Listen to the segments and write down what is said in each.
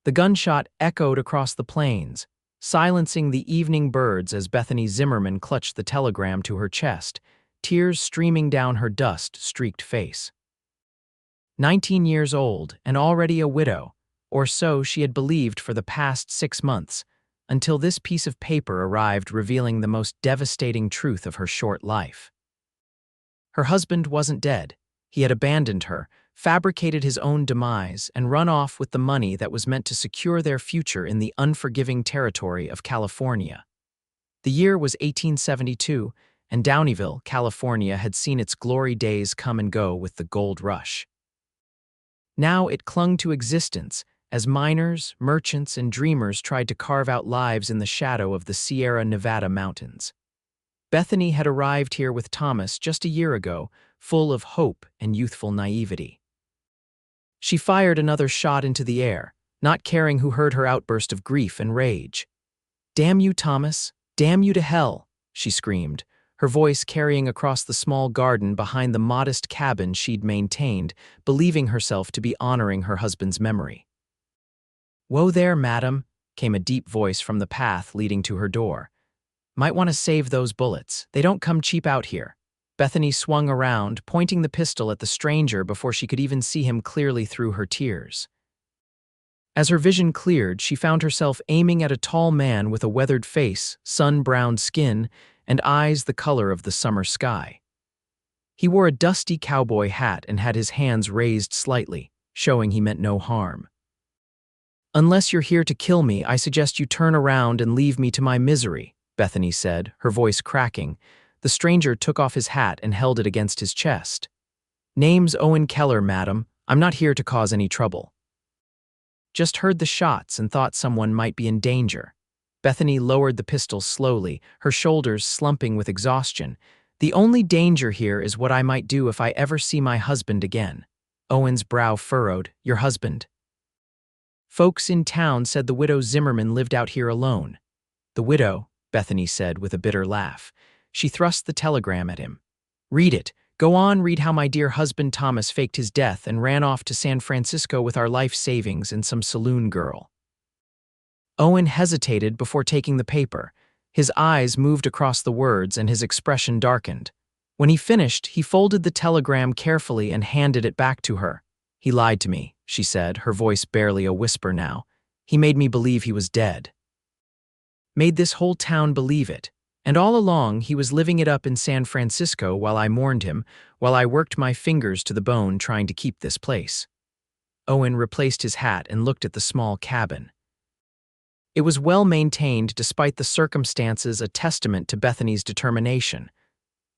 The gunshot echoed across the plains, silencing the evening birds as Bethany Zimmerman clutched the telegram to her chest, tears streaming down her dust-streaked face. 19 years old and already a widow, or so she had believed for the past 6 months, until this piece of paper arrived revealing the most devastating truth of her short life. Her husband wasn't dead. He had abandoned her, fabricated his own demise, and run off with the money that was meant to secure their future in the unforgiving territory of California. The year was 1872, and Downeyville, California had seen its glory days come and go with the gold rush. Now it clung to existence as miners, merchants, and dreamers tried to carve out lives in the shadow of the Sierra Nevada mountains. Bethany had arrived here with Thomas just a year ago, full of hope and youthful naivety. She fired another shot into the air, not caring who heard her outburst of grief and rage. "Damn you, Thomas! Damn you to hell!" she screamed, her voice carrying across the small garden behind the modest cabin she'd maintained, believing herself to be honoring her husband's memory. "Whoa there, madam," came a deep voice from the path leading to her door. "Might want to save those bullets. They don't come cheap out here." Bethany swung around, pointing the pistol at the stranger before she could even see him clearly through her tears. As her vision cleared, she found herself aiming at a tall man with a weathered face, sun-browned skin, and eyes the color of the summer sky. He wore a dusty cowboy hat and had his hands raised slightly, showing he meant no harm. "Unless you're here to kill me, I suggest you turn around and leave me to my misery," Bethany said, her voice cracking. The stranger took off his hat and held it against his chest. "Name's Owen Keller, madam. I'm not here to cause any trouble." "Just heard the shots and thought someone might be in danger." Bethany lowered the pistol slowly, her shoulders slumping with exhaustion. "The only danger here is what I might do if I ever see my husband again." Owen's brow furrowed. "Your husband?" "Folks in town said the widow Zimmerman lived out here alone." "The widow," Bethany said with a bitter laugh. She thrust the telegram at him. "Read it. Go on, read how my dear husband Thomas faked his death and ran off to San Francisco with our life savings and some saloon girl." Owen hesitated before taking the paper. His eyes moved across the words and his expression darkened. When he finished, he folded the telegram carefully and handed it back to her. "He lied to me," she said, her voice barely a whisper now. "He made me believe he was dead. Made this whole town believe it. And all along, he was living it up in San Francisco while I mourned him, while I worked my fingers to the bone trying to keep this place." Owen replaced his hat and looked at the small cabin. It was well maintained despite the circumstances, a testament to Bethany's determination.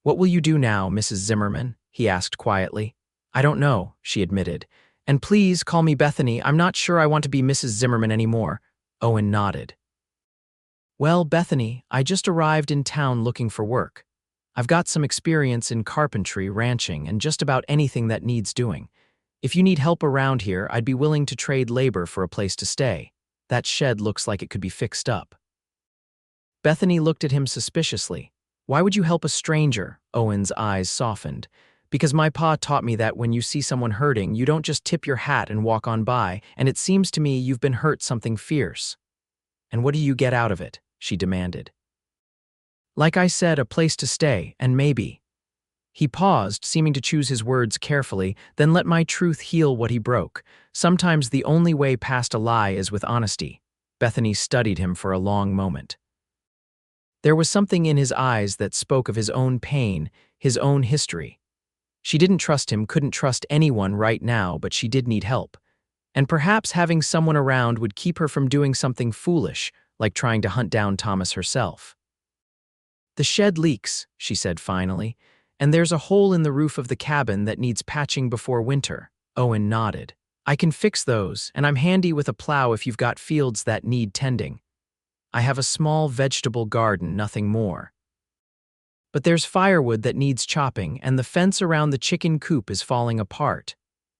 "What will you do now, Mrs. Zimmerman?" he asked quietly. "I don't know," she admitted. "And please call me Bethany. I'm not sure I want to be Mrs. Zimmerman anymore." Owen nodded. "Well, Bethany, I just arrived in town looking for work. I've got some experience in carpentry, ranching, and just about anything that needs doing. If you need help around here, I'd be willing to trade labor for a place to stay. That shed looks like it could be fixed up." Bethany looked at him suspiciously. "Why would you help a stranger?" Owen's eyes softened. "Because my pa taught me that when you see someone hurting, you don't just tip your hat and walk on by, and it seems to me you've been hurt something fierce." "And what do you get out of it?" she demanded. "Like I said, a place to stay, and maybe." He paused, seeming to choose his words carefully, "then let my truth heal what he broke. Sometimes the only way past a lie is with honesty." Bethany studied him for a long moment. There was something in his eyes that spoke of his own pain, his own history. She didn't trust him, couldn't trust anyone right now, but she did need help. And perhaps having someone around would keep her from doing something foolish, like trying to hunt down Thomas herself. "The shed leaks," she said finally, "and there's a hole in the roof of the cabin that needs patching before winter." Owen nodded. "I can fix those, and I'm handy with a plow if you've got fields that need tending. I have a small vegetable garden, nothing more. But there's firewood that needs chopping, and the fence around the chicken coop is falling apart."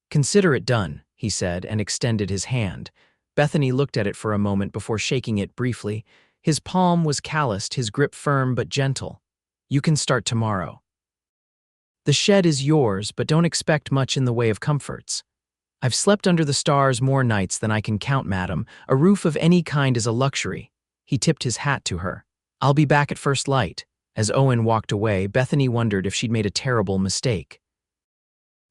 "Consider it done," he said, and extended his hand. Bethany looked at it for a moment before shaking it briefly. His palm was calloused, his grip firm but gentle. "You can start tomorrow. The shed is yours, but don't expect much in the way of comforts." I've slept under the stars more nights than I can count, madam. A roof of any kind is a luxury. He tipped his hat to her. I'll be back at first light. As Owen walked away, Bethany wondered if she'd made a terrible mistake.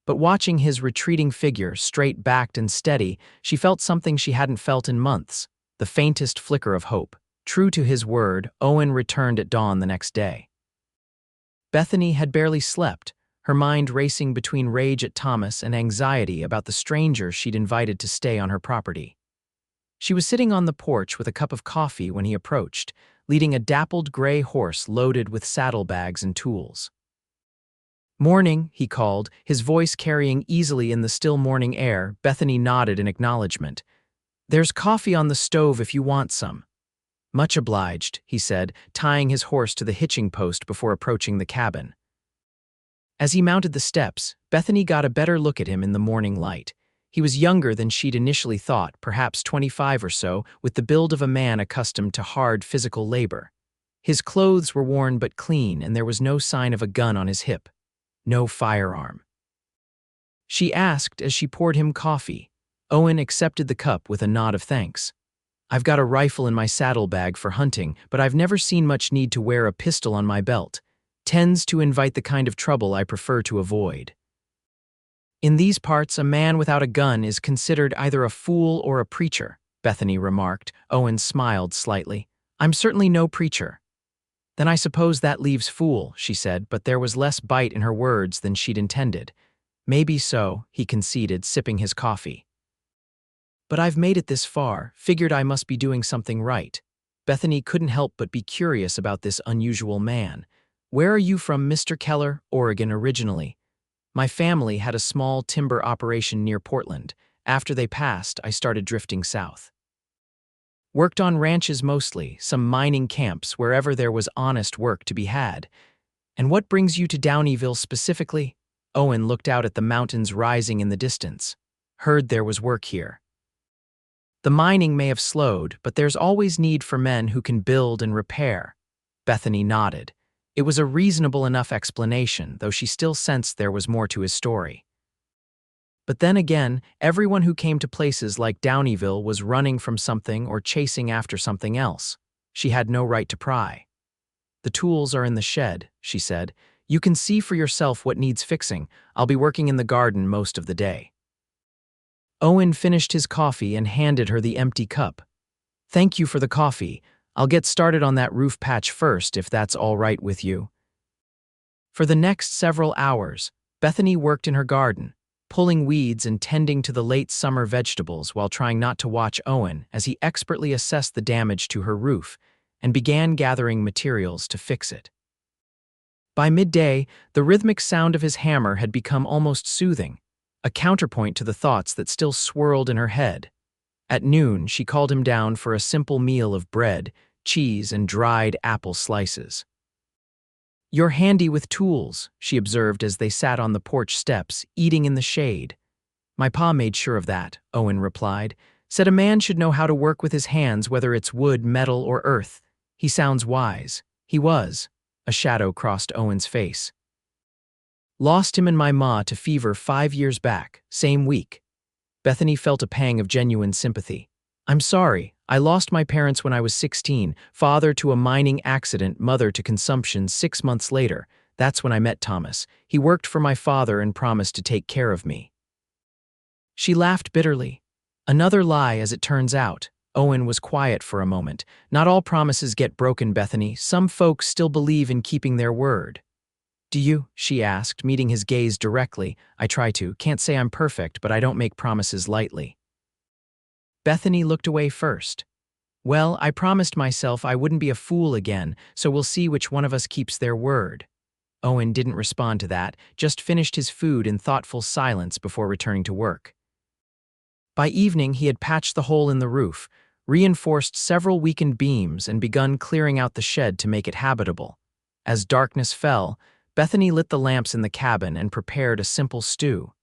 But watching his retreating figure, straight-backed and steady, she felt something she hadn't felt in months, the faintest flicker of hope. True to his word, Owen returned at dawn the next day. Bethany had barely slept, her mind racing between rage at Thomas and anxiety about the stranger she'd invited to stay on her property. She was sitting on the porch with a cup of coffee when he approached, leading a dappled gray horse loaded with saddlebags and tools. "Morning," he called, his voice carrying easily in the still morning air. Bethany nodded in acknowledgement. "There's coffee on the stove if you want some." "Much obliged," he said, tying his horse to the hitching post before approaching the cabin. As he mounted the steps, Bethany got a better look at him in the morning light. He was younger than she'd initially thought, perhaps 25 or so, with the build of a man accustomed to hard physical labor. His clothes were worn but clean, and there was no sign of a gun on his hip. No firearm. She asked as she poured him coffee. Owen accepted the cup with a nod of thanks. "I've got a rifle in my saddlebag for hunting, but I've never seen much need to wear a pistol on my belt. Tends to invite the kind of trouble I prefer to avoid." "In these parts, a man without a gun is considered either a fool or a preacher," Bethany remarked. Owen smiled slightly. "I'm certainly no preacher." "Then I suppose that leaves fool," she said, but there was less bite in her words than she'd intended. "Maybe so," he conceded, sipping his coffee. "But I've made it this far, figured I must be doing something right." Bethany couldn't help but be curious about this unusual man. "Where are you from, Mr. Keller?" "Oregon originally. My family had a small timber operation near Portland. After they passed, I started drifting south. Worked on ranches mostly, some mining camps, wherever there was honest work to be had." "And what brings you to Downeyville specifically?" Owen looked out at the mountains rising in the distance. "Heard there was work here." "The mining may have slowed, but there's always need for men who can build and repair." Bethany nodded. It was a reasonable enough explanation, though she still sensed there was more to his story. But then again, everyone who came to places like Downeyville was running from something or chasing after something else. She had no right to pry. "The tools are in the shed," she said. "You can see for yourself what needs fixing. I'll be working in the garden most of the day." Owen finished his coffee and handed her the empty cup. "Thank you for the coffee. I'll get started on that roof patch first, if that's all right with you." For the next several hours, Bethany worked in her garden, pulling weeds and tending to the late summer vegetables while trying not to watch Owen as he expertly assessed the damage to her roof and began gathering materials to fix it. By midday, the rhythmic sound of his hammer had become almost soothing, a counterpoint to the thoughts that still swirled in her head. At noon, she called him down for a simple meal of bread, cheese, and dried apple slices. "You're handy with tools," she observed as they sat on the porch steps, eating in the shade. "My pa made sure of that," Owen replied. "Said a man should know how to work with his hands, whether it's wood, metal, or earth. He sounds wise." He was. A shadow crossed Owen's face. "Lost him and my ma to fever 5 years back, same week." Bethany felt a pang of genuine sympathy. "I'm sorry. I lost my parents when I was 16, father to a mining accident, mother to consumption 6 months later. That's when I met Thomas. He worked for my father and promised to take care of me." She laughed bitterly. "Another lie, as it turns out." Owen was quiet for a moment. "Not all promises get broken, Bethany. Some folks still believe in keeping their word." "Do you?" she asked, meeting his gaze directly. "I try to. Can't say I'm perfect, but I don't make promises lightly." Bethany looked away first. "Well, I promised myself I wouldn't be a fool again, so we'll see which one of us keeps their word." Owen didn't respond to that, just finished his food in thoughtful silence before returning to work. By evening, he had patched the hole in the roof, reinforced several weakened beams, and begun clearing out the shed to make it habitable. As darkness fell, Bethany lit the lamps in the cabin and prepared a simple stew.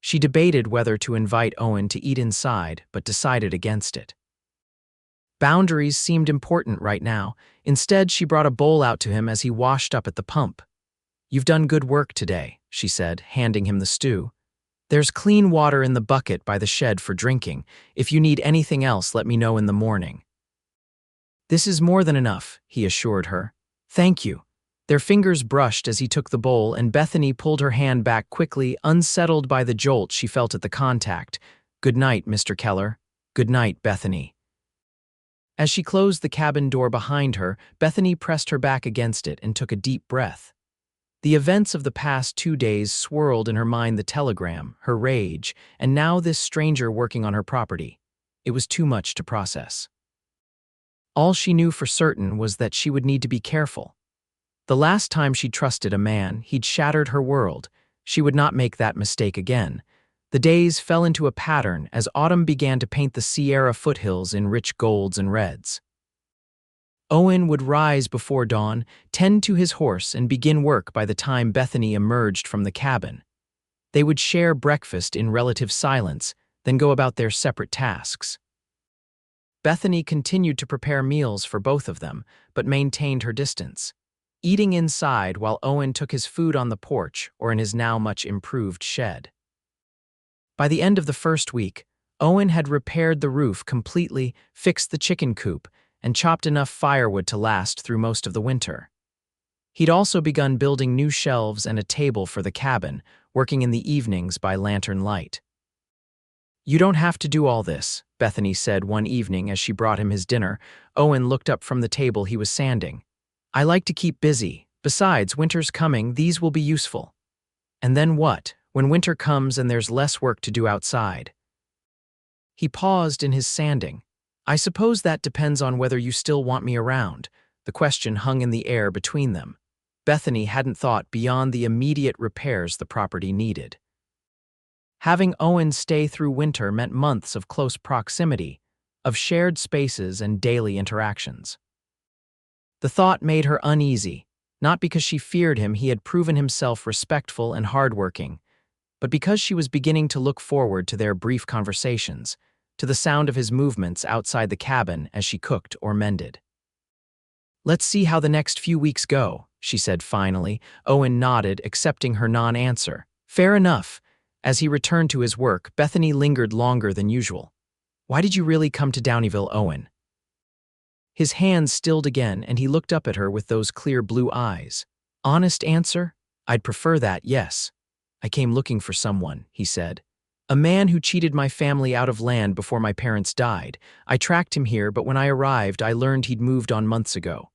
She debated whether to invite Owen to eat inside, but decided against it. Boundaries seemed important right now. Instead, she brought a bowl out to him as he washed up at the pump. "You've done good work today," she said, handing him the stew. There's clean water in the bucket by the shed for drinking. If you need anything else, let me know in the morning." "This is more than enough," he assured her. "Thank you." Their fingers brushed as he took the bowl, and Bethany pulled her hand back quickly, unsettled by the jolt she felt at the contact. "Good night, Mr. Keller." "Good night, Bethany." As she closed the cabin door behind her, Bethany pressed her back against it and took a deep breath. The events of the past 2 days swirled in her mind: the telegram, her rage, and now this stranger working on her property. It was too much to process. All she knew for certain was that she would need to be careful. The last time she trusted a man, he'd shattered her world. She would not make that mistake again. The days fell into a pattern as autumn began to paint the Sierra foothills in rich golds and reds. Owen would rise before dawn, tend to his horse, and begin work by the time Bethany emerged from the cabin. They would share breakfast in relative silence, then go about their separate tasks. Bethany continued to prepare meals for both of them, but maintained her distance, eating inside while Owen took his food on the porch or in his now much improved shed. By the end of the first week, Owen had repaired the roof completely, fixed the chicken coop, and chopped enough firewood to last through most of the winter. He'd also begun building new shelves and a table for the cabin, working in the evenings by lantern light. "You don't have to do all this," Bethany said one evening as she brought him his dinner. Owen looked up from the table he was sanding. "I like to keep busy. Besides, winter's coming, these will be useful." "And then what, when winter comes and there's less work to do outside?" He paused in his sanding. "I suppose that depends on whether you still want me around." The question hung in the air between them. Bethany hadn't thought beyond the immediate repairs the property needed. Having Owen stay through winter meant months of close proximity, of shared spaces and daily interactions. The thought made her uneasy, not because she feared him. He had proven himself respectful and hardworking, but because she was beginning to look forward to their brief conversations, to the sound of his movements outside the cabin as she cooked or mended. "Let's see how the next few weeks go," she said finally. Owen nodded, accepting her non-answer. "Fair enough." As he returned to his work, Bethany lingered longer than usual. "Why did you really come to Downieville, Owen?" His hands stilled again, and he looked up at her with those clear blue eyes. "Honest answer? I'd prefer that, yes. I came looking for someone," he said. "A man who cheated my family out of land before my parents died. I tracked him here, but when I arrived, I learned he'd moved on months ago."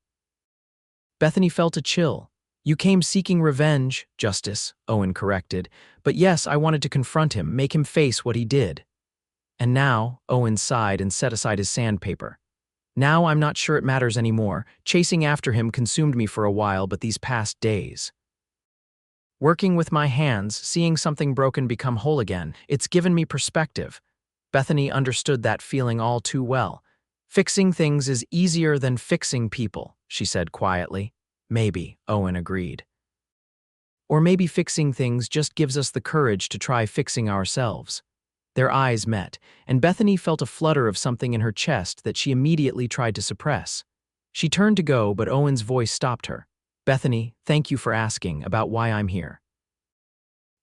Bethany felt a chill. "You came seeking revenge, Justice," Owen corrected. "But yes, I wanted to confront him, make him face what he did." "And now," Owen sighed and set aside his sandpaper. "Now I'm not sure it matters anymore. Chasing after him consumed me for a while, but these past days, working with my hands, seeing something broken become whole again, it's given me perspective." Bethany understood that feeling all too well. "Fixing things is easier than fixing people," she said quietly. "Maybe," Owen agreed. "Or maybe fixing things just gives us the courage to try fixing ourselves." Their eyes met, and Bethany felt a flutter of something in her chest that she immediately tried to suppress. She turned to go, but Owen's voice stopped her. "Bethany, thank you for asking about why I'm here."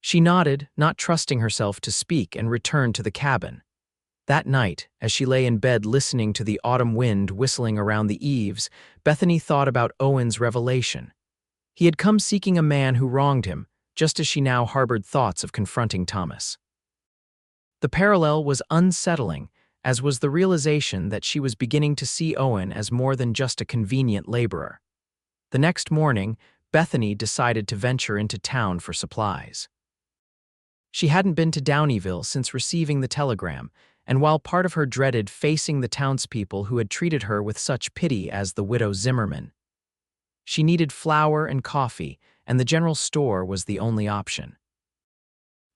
She nodded, not trusting herself to speak, and returned to the cabin. That night, as she lay in bed listening to the autumn wind whistling around the eaves, Bethany thought about Owen's revelation. He had come seeking a man who wronged him, just as she now harbored thoughts of confronting Thomas. The parallel was unsettling, as was the realization that she was beginning to see Owen as more than just a convenient laborer. The next morning, Bethany decided to venture into town for supplies. She hadn't been to Downieville since receiving the telegram, and while part of her dreaded facing the townspeople who had treated her with such pity as the widow Zimmerman, she needed flour and coffee, and the general store was the only option.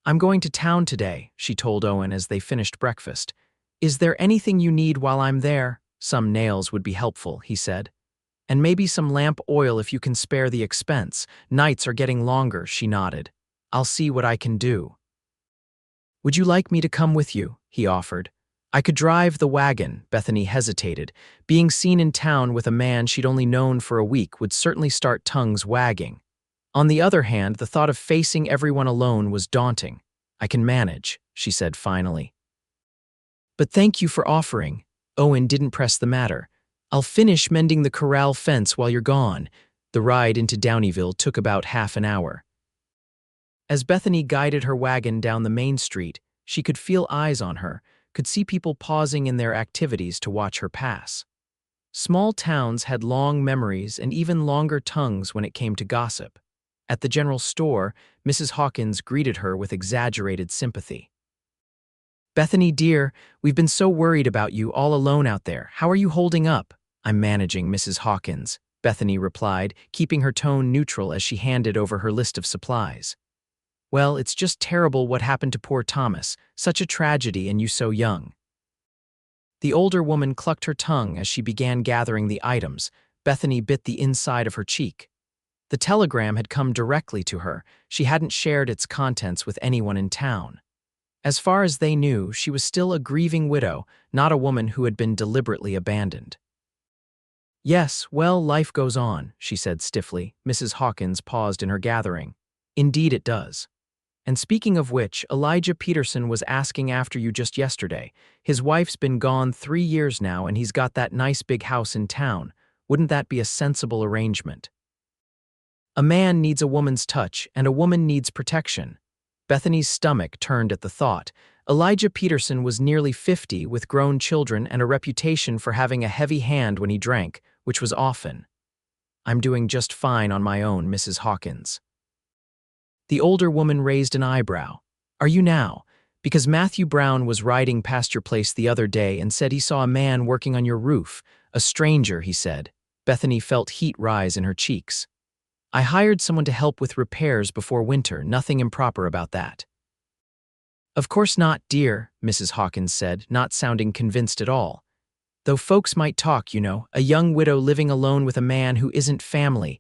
"I'm going to town today," she told Owen as they finished breakfast. "Is there anything you need while I'm there?" "Some nails would be helpful," he said. "And maybe some lamp oil if you can spare the expense. Nights are getting longer," she nodded. "I'll see what I can do." "Would you like me to come with you?" he offered. "I could drive the wagon." Bethany hesitated. Being seen in town with a man she'd only known for a week would certainly start tongues wagging. On the other hand, the thought of facing everyone alone was daunting. I can manage, she said finally. But thank you for offering. Owen didn't press the matter. I'll finish mending the corral fence while you're gone. The ride into Downeyville took about half an hour. As Bethany guided her wagon down the main street, she could feel eyes on her, could see people pausing in their activities to watch her pass. Small towns had long memories and even longer tongues when it came to gossip. At the general store, Mrs. Hawkins greeted her with exaggerated sympathy. Bethany, dear, we've been so worried about you all alone out there. How are you holding up? I'm managing, Mrs. Hawkins, Bethany replied, keeping her tone neutral as she handed over her list of supplies. Well, it's just terrible what happened to poor Thomas. Such a tragedy and you so young. The older woman clucked her tongue as she began gathering the items. Bethany bit the inside of her cheek. The telegram had come directly to her. She hadn't shared its contents with anyone in town. As far as they knew, she was still a grieving widow, not a woman who had been deliberately abandoned. Yes, well, life goes on, she said stiffly. Mrs. Hawkins paused in her gathering. Indeed it does. And speaking of which, Elijah Peterson was asking after you just yesterday. His wife's been gone 3 years now and he's got that nice big house in town. Wouldn't that be a sensible arrangement? A man needs a woman's touch and a woman needs protection. Bethany's stomach turned at the thought. Elijah Peterson was nearly 50 with grown children and a reputation for having a heavy hand when he drank, which was often. I'm doing just fine on my own, Mrs. Hawkins. The older woman raised an eyebrow. Are you now? Because Matthew Brown was riding past your place the other day and said he saw a man working on your roof. A stranger, he said. Bethany felt heat rise in her cheeks. I hired someone to help with repairs before winter, nothing improper about that. Of course not, dear, Mrs. Hawkins said, not sounding convinced at all. Though folks might talk, you know, a young widow living alone with a man who isn't family.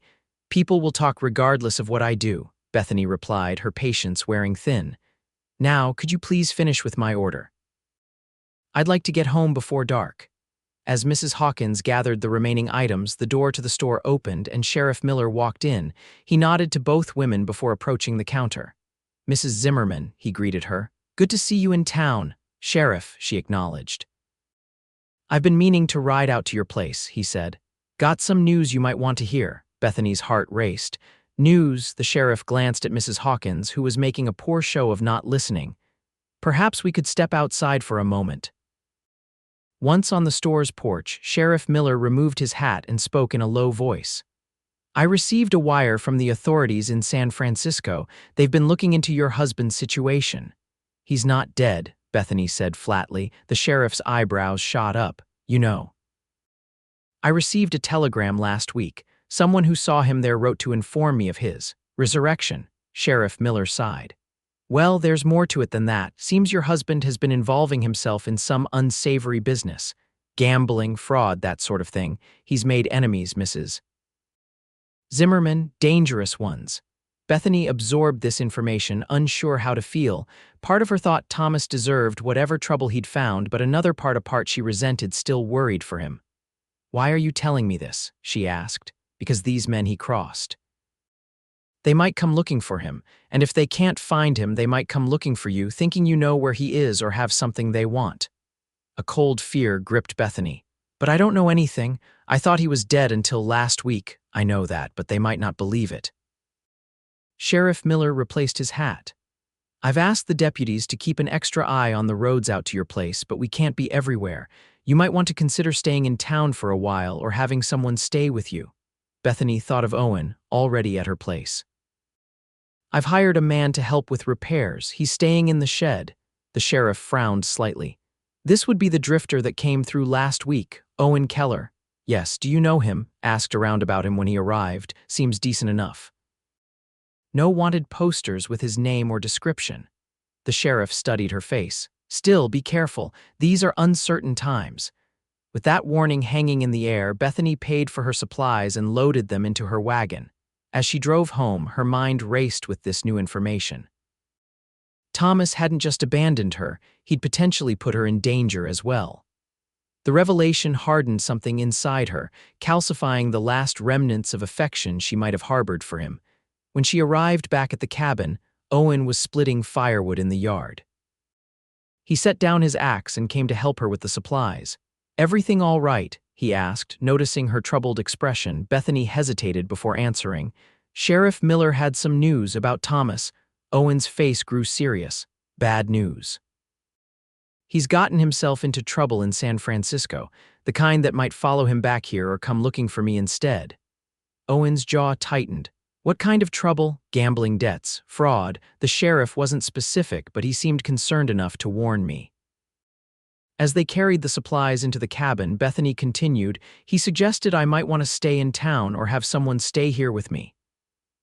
People will talk regardless of what I do, Bethany replied, her patience wearing thin. Now, could you please finish with my order? I'd like to get home before dark. As Mrs. Hawkins gathered the remaining items, the door to the store opened and Sheriff Miller walked in. He nodded to both women before approaching the counter. Mrs. Zimmerman, he greeted her. Good to see you in town. Sheriff, she acknowledged. I've been meaning to ride out to your place, he said. Got some news you might want to hear. Bethany's heart raced. News, the sheriff glanced at Mrs. Hawkins, who was making a poor show of not listening. Perhaps we could step outside for a moment. Once on the store's porch, Sheriff Miller removed his hat and spoke in a low voice. I received a wire from the authorities in San Francisco. They've been looking into your husband's situation. He's not dead, Bethany said flatly. The sheriff's eyebrows shot up. You know. I received a telegram last week. Someone who saw him there wrote to inform me of his resurrection. Sheriff Miller sighed. Well, there's more to it than that. Seems your husband has been involving himself in some unsavory business. Gambling, fraud, that sort of thing. He's made enemies, Mrs. Zimmerman, dangerous ones. Bethany absorbed this information, unsure how to feel. Part of her thought Thomas deserved whatever trouble he'd found, but another part she resented still worried for him. Why are you telling me this? She asked. Because these men he crossed. They might come looking for him, and if they can't find him, they might come looking for you, thinking you know where he is or have something they want. A cold fear gripped Bethany. But I don't know anything. I thought he was dead until last week. I know that, but they might not believe it. Sheriff Miller replaced his hat. I've asked the deputies to keep an extra eye on the roads out to your place, but we can't be everywhere. You might want to consider staying in town for a while or having someone stay with you. Bethany thought of Owen, already at her place. I've hired a man to help with repairs. He's staying in the shed. The sheriff frowned slightly. This would be the drifter that came through last week, Owen Keller. Yes, do you know him? Asked around about him when he arrived. Seems decent enough. No wanted posters with his name or description. The sheriff studied her face. Still, be careful. These are uncertain times. With that warning hanging in the air, Bethany paid for her supplies and loaded them into her wagon. As she drove home, her mind raced with this new information. Thomas hadn't just abandoned her, he'd potentially put her in danger as well. The revelation hardened something inside her, calcifying the last remnants of affection she might have harbored for him. When she arrived back at the cabin, Owen was splitting firewood in the yard. He set down his axe and came to help her with the supplies. "Everything all right?" he asked, noticing her troubled expression. Bethany hesitated before answering. "Sheriff Miller had some news about Thomas." Owen's face grew serious. "Bad news. He's gotten himself into trouble in San Francisco, the kind that might follow him back here or come looking for me instead." Owen's jaw tightened. What kind of trouble? Gambling debts, fraud. The sheriff wasn't specific, but he seemed concerned enough to warn me. As they carried the supplies into the cabin, Bethany continued, "He suggested I might want to stay in town or have someone stay here with me."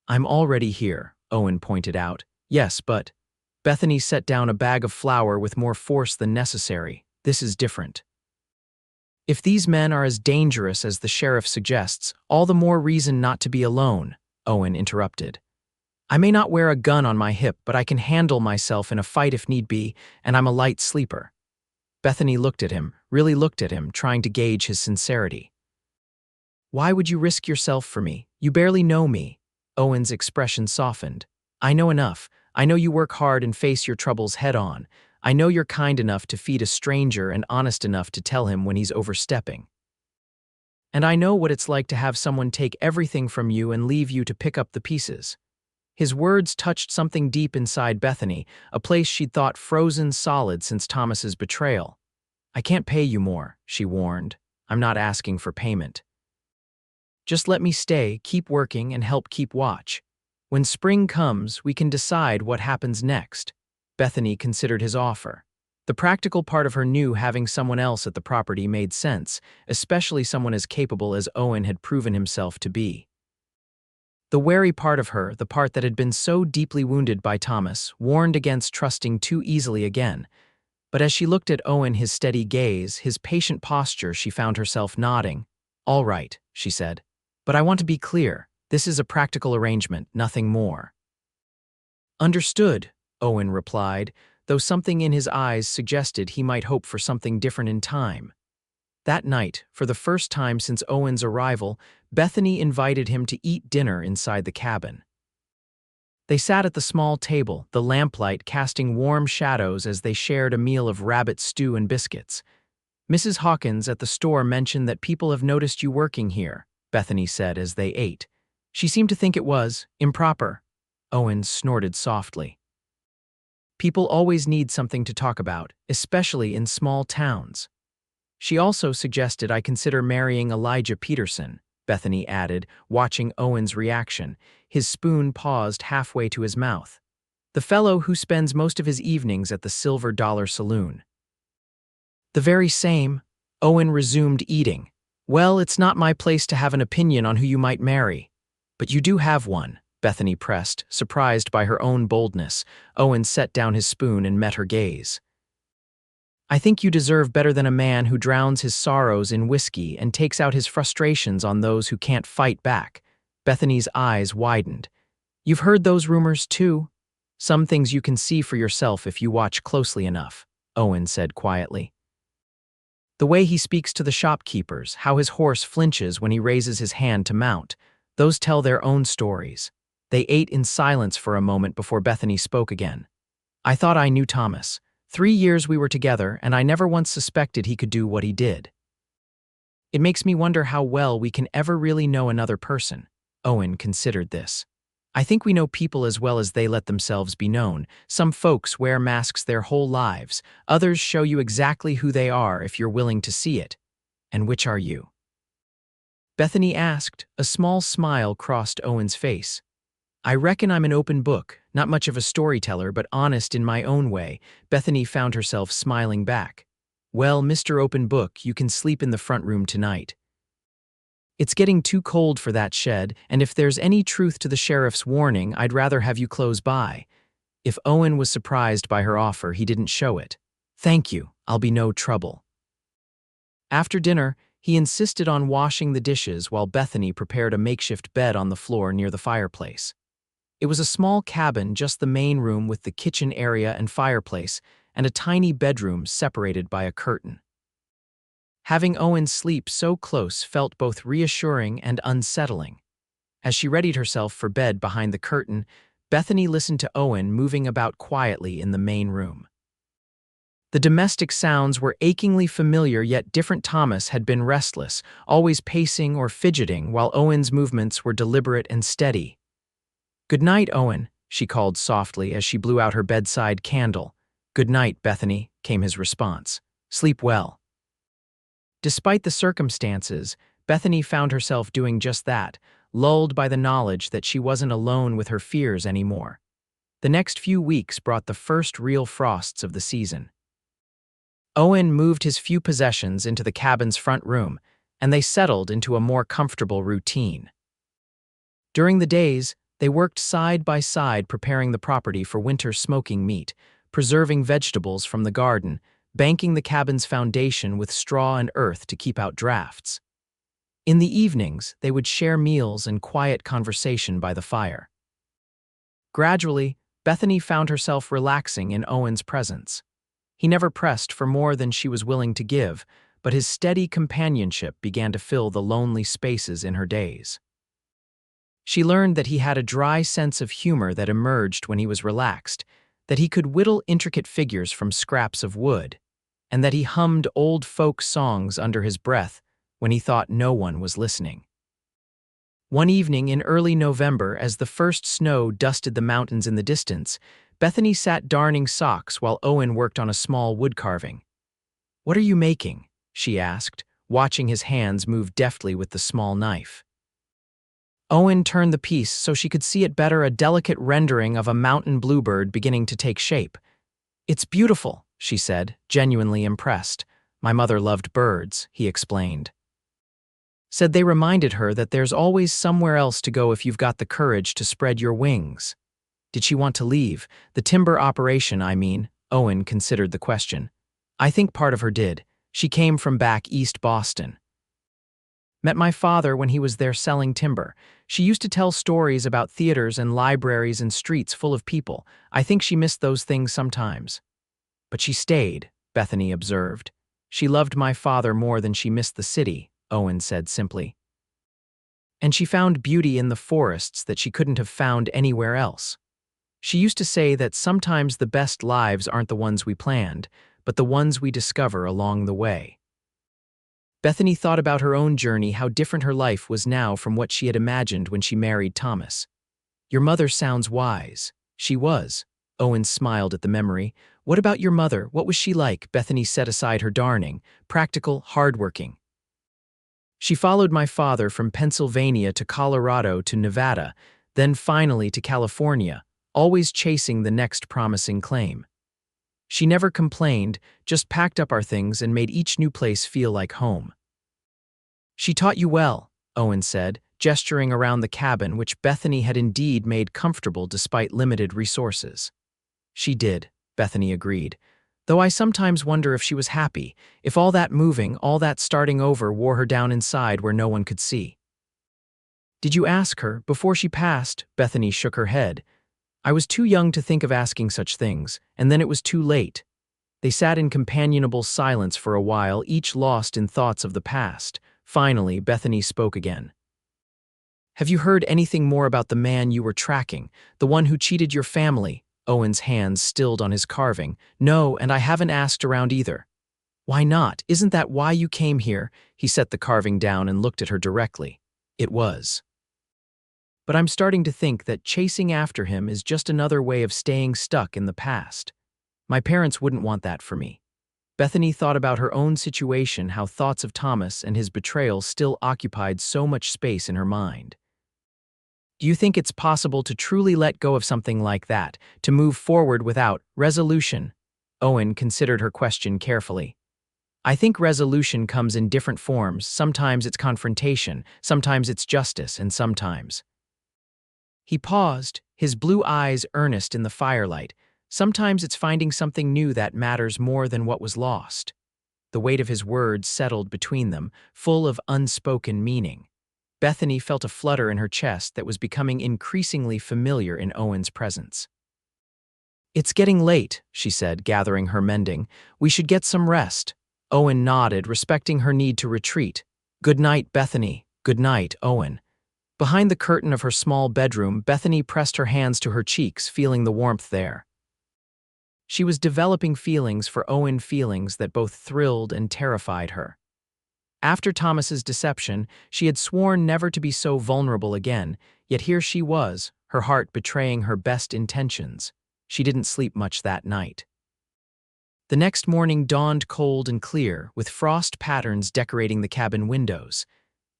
"I'm already here," Owen pointed out. "Yes, but—" Bethany set down a bag of flour with more force than necessary. "This is different. If these men are as dangerous as the sheriff suggests, all the more reason not to be alone," Owen interrupted. "I may not wear a gun on my hip, but I can handle myself in a fight if need be, and I'm a light sleeper." Bethany looked at him, really looked at him, trying to gauge his sincerity. "Why would you risk yourself for me? You barely know me." Owen's expression softened. "I know enough. I know you work hard and face your troubles head on. I know you're kind enough to feed a stranger and honest enough to tell him when he's overstepping. And I know what it's like to have someone take everything from you and leave you to pick up the pieces." His words touched something deep inside Bethany, a place she'd thought frozen solid since Thomas's betrayal. "I can't pay you more," she warned. "I'm not asking for payment. Just let me stay, keep working, and help keep watch. When spring comes, we can decide what happens next." Bethany considered his offer. The practical part of her knew having someone else at the property made sense, especially someone as capable as Owen had proven himself to be. The wary part of her, the part that had been so deeply wounded by Thomas, warned against trusting too easily again. But as she looked at Owen, his steady gaze, his patient posture, she found herself nodding. "All right," she said. "But I want to be clear. This is a practical arrangement, nothing more." "Understood," Owen replied, though something in his eyes suggested he might hope for something different in time. That night, for the first time since Owen's arrival, Bethany invited him to eat dinner inside the cabin. They sat at the small table, the lamplight casting warm shadows as they shared a meal of rabbit stew and biscuits. "Mrs. Hawkins at the store mentioned that people have noticed you working here," Bethany said as they ate. "She seemed to think it was improper." Owen snorted softly. "People always need something to talk about, especially in small towns." "She also suggested I consider marrying Elijah Peterson," Bethany added, watching Owen's reaction. His spoon paused halfway to his mouth. "The fellow who spends most of his evenings at the Silver Dollar Saloon." "The very same." Owen resumed eating. "Well, it's not my place to have an opinion on who you might marry." "But you do have one," Bethany pressed, surprised by her own boldness. Owen set down his spoon and met her gaze. "I think you deserve better than a man who drowns his sorrows in whiskey and takes out his frustrations on those who can't fight back." Bethany's eyes widened. "You've heard those rumors too?" "Some things you can see for yourself if you watch closely enough," Owen said quietly. "The way he speaks to the shopkeepers, how his horse flinches when he raises his hand to mount, those tell their own stories." They ate in silence for a moment before Bethany spoke again. "I thought I knew Thomas. 3 years we were together, and I never once suspected he could do what he did. It makes me wonder how well we can ever really know another person." Owen considered this. "I think we know people as well as they let themselves be known. Some folks wear masks their whole lives. Others show you exactly who they are if you're willing to see it. And which are you?" Bethany asked. A small smile crossed Owen's face. "I reckon I'm an open book, not much of a storyteller, but honest in my own way." Bethany found herself smiling back. "Well, Mr. Open Book, you can sleep in the front room tonight. It's getting too cold for that shed, and if there's any truth to the sheriff's warning, I'd rather have you close by." If Owen was surprised by her offer, he didn't show it. "Thank you, I'll be no trouble." After dinner, he insisted on washing the dishes while Bethany prepared a makeshift bed on the floor near the fireplace. It was a small cabin, just the main room with the kitchen area and fireplace, and a tiny bedroom separated by a curtain. Having Owen sleep so close felt both reassuring and unsettling. As she readied herself for bed behind the curtain, Bethany listened to Owen moving about quietly in the main room. The domestic sounds were achingly familiar, yet different. Thomas had been restless, always pacing or fidgeting, while Owen's movements were deliberate and steady. "Good night, Owen," she called softly as she blew out her bedside candle. "Good night, Bethany," came his response. "Sleep well." Despite the circumstances, Bethany found herself doing just that, lulled by the knowledge that she wasn't alone with her fears anymore. The next few weeks brought the first real frosts of the season. Owen moved his few possessions into the cabin's front room, and they settled into a more comfortable routine. During the days, they worked side by side preparing the property for winter smoking meat, preserving vegetables from the garden, banking the cabin's foundation with straw and earth to keep out drafts. In the evenings, they would share meals and quiet conversation by the fire. Gradually, Bethany found herself relaxing in Owen's presence. He never pressed for more than she was willing to give, but his steady companionship began to fill the lonely spaces in her days. She learned that he had a dry sense of humor that emerged when he was relaxed, that he could whittle intricate figures from scraps of wood, and that he hummed old folk songs under his breath when he thought no one was listening. One evening in early November, as the first snow dusted the mountains in the distance, Bethany sat darning socks while Owen worked on a small wood carving. "What are you making?" she asked, watching his hands move deftly with the small knife. Owen turned the piece so she could see it better, a delicate rendering of a mountain bluebird beginning to take shape. "It's beautiful," she said, genuinely impressed. "My mother loved birds," he explained. Said they reminded her that there's always somewhere else to go if you've got the courage to spread your wings. Did she want to leave? The timber operation, I mean. Owen considered the question. "I think part of her did. She came from back East Boston. Met my father when he was there selling timber. She used to tell stories about theaters and libraries and streets full of people. I think she missed those things sometimes." "But she stayed," Bethany observed. "She loved my father more than she missed the city," Owen said simply. "And she found beauty in the forests that she couldn't have found anywhere else. She used to say that sometimes the best lives aren't the ones we planned, but the ones we discover along the way." Bethany thought about her own journey, how different her life was now from what she had imagined when she married Thomas. "Your mother sounds wise." "She was." Owen smiled at the memory. "What about your mother? What was she like?" Bethany set aside her darning. "Practical, hardworking. She followed my father from Pennsylvania to Colorado to Nevada, then finally to California, always chasing the next promising claim. She never complained, just packed up our things and made each new place feel like home." "She taught you well," Owen said, gesturing around the cabin, which Bethany had indeed made comfortable despite limited resources. "She did," Bethany agreed, "though I sometimes wonder if she was happy, if all that moving, all that starting over wore her down inside where no one could see." "Did you ask her before she passed?" Bethany shook her head. "I was too young to think of asking such things, and then it was too late." They sat in companionable silence for a while, each lost in thoughts of the past. Finally, Bethany spoke again. "Have you heard anything more about the man you were tracking, the one who cheated your family?" Owen's hands stilled on his carving. "No, and I haven't asked around either." "Why not? Isn't that why you came here?" He set the carving down and looked at her directly. "It was. But I'm starting to think that chasing after him is just another way of staying stuck in the past. My parents wouldn't want that for me." Bethany thought about her own situation, how thoughts of Thomas and his betrayal still occupied so much space in her mind. "Do you think it's possible to truly let go of something like that, to move forward without resolution?" Owen considered her question carefully. "I think resolution comes in different forms. Sometimes it's confrontation, sometimes it's justice, and sometimes—" He paused, his blue eyes earnest in the firelight. "Sometimes it's finding something new that matters more than what was lost." The weight of his words settled between them, full of unspoken meaning. Bethany felt a flutter in her chest that was becoming increasingly familiar in Owen's presence. "It's getting late," she said, gathering her mending. "We should get some rest." Owen nodded, respecting her need to retreat. "Good night, Bethany." "Good night, Owen." Behind the curtain of her small bedroom, Bethany pressed her hands to her cheeks, feeling the warmth there. She was developing feelings for Owen, feelings that both thrilled and terrified her. After Thomas's deception, she had sworn never to be so vulnerable again, yet here she was, her heart betraying her best intentions. She didn't sleep much that night. The next morning dawned cold and clear, with frost patterns decorating the cabin windows.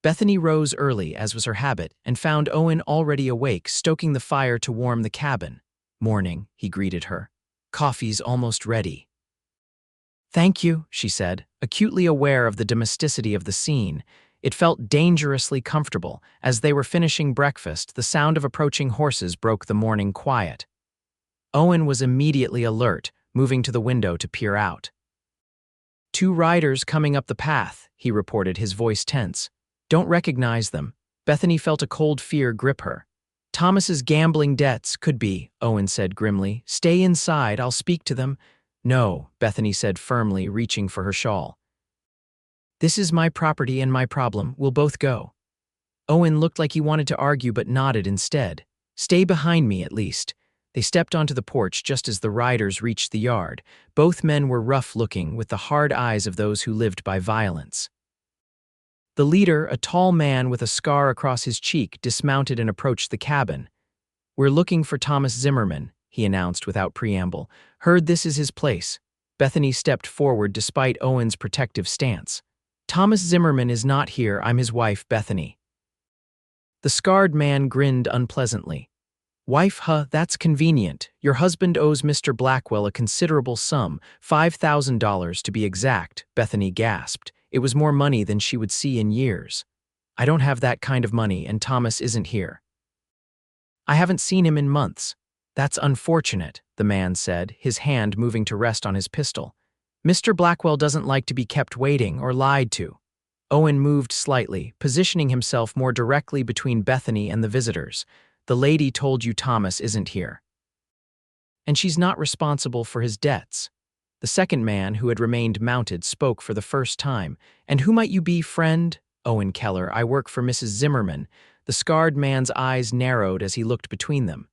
Bethany rose early, as was her habit, and found Owen already awake, stoking the fire to warm the cabin. "Morning," he greeted her. "Coffee's almost ready." "Thank you," she said, acutely aware of the domesticity of the scene. It felt dangerously comfortable. As they were finishing breakfast, the sound of approaching horses broke the morning quiet. Owen was immediately alert, moving to the window to peer out. "Two riders coming up the path," he reported, his voice tense. "Don't recognize them." Bethany felt a cold fear grip her. "Thomas's gambling debts, could be," Owen said grimly. "Stay inside, I'll speak to them." "No," Bethany said firmly, reaching for her shawl. "This is my property and my problem. We'll both go." Owen looked like he wanted to argue but nodded instead. "Stay behind me, at least." They stepped onto the porch just as the riders reached the yard. Both men were rough-looking, with the hard eyes of those who lived by violence. The leader, a tall man with a scar across his cheek, dismounted and approached the cabin. "We're looking for Thomas Zimmerman," he announced without preamble. "Heard this is his place." Bethany stepped forward despite Owen's protective stance. "Thomas Zimmerman is not here. I'm his wife, Bethany." The scarred man grinned unpleasantly. "Wife, huh? That's convenient. Your husband owes Mr. Blackwell a considerable sum, $5,000 to be exact," Bethany gasped. It was more money than she would see in years. "I don't have that kind of money, and Thomas isn't here." "I haven't seen him in months." "That's unfortunate," the man said, his hand moving to rest on his pistol. "Mr. Blackwell doesn't like to be kept waiting or lied to." Owen moved slightly, positioning himself more directly between Bethany and the visitors. "The lady told you Thomas isn't here. And she's not responsible for his debts." The second man, who had remained mounted, spoke for the first time. "And who might you be, friend?" "Owen Keller. I work for Mrs. Zimmerman." The scarred man's eyes narrowed as he looked between them.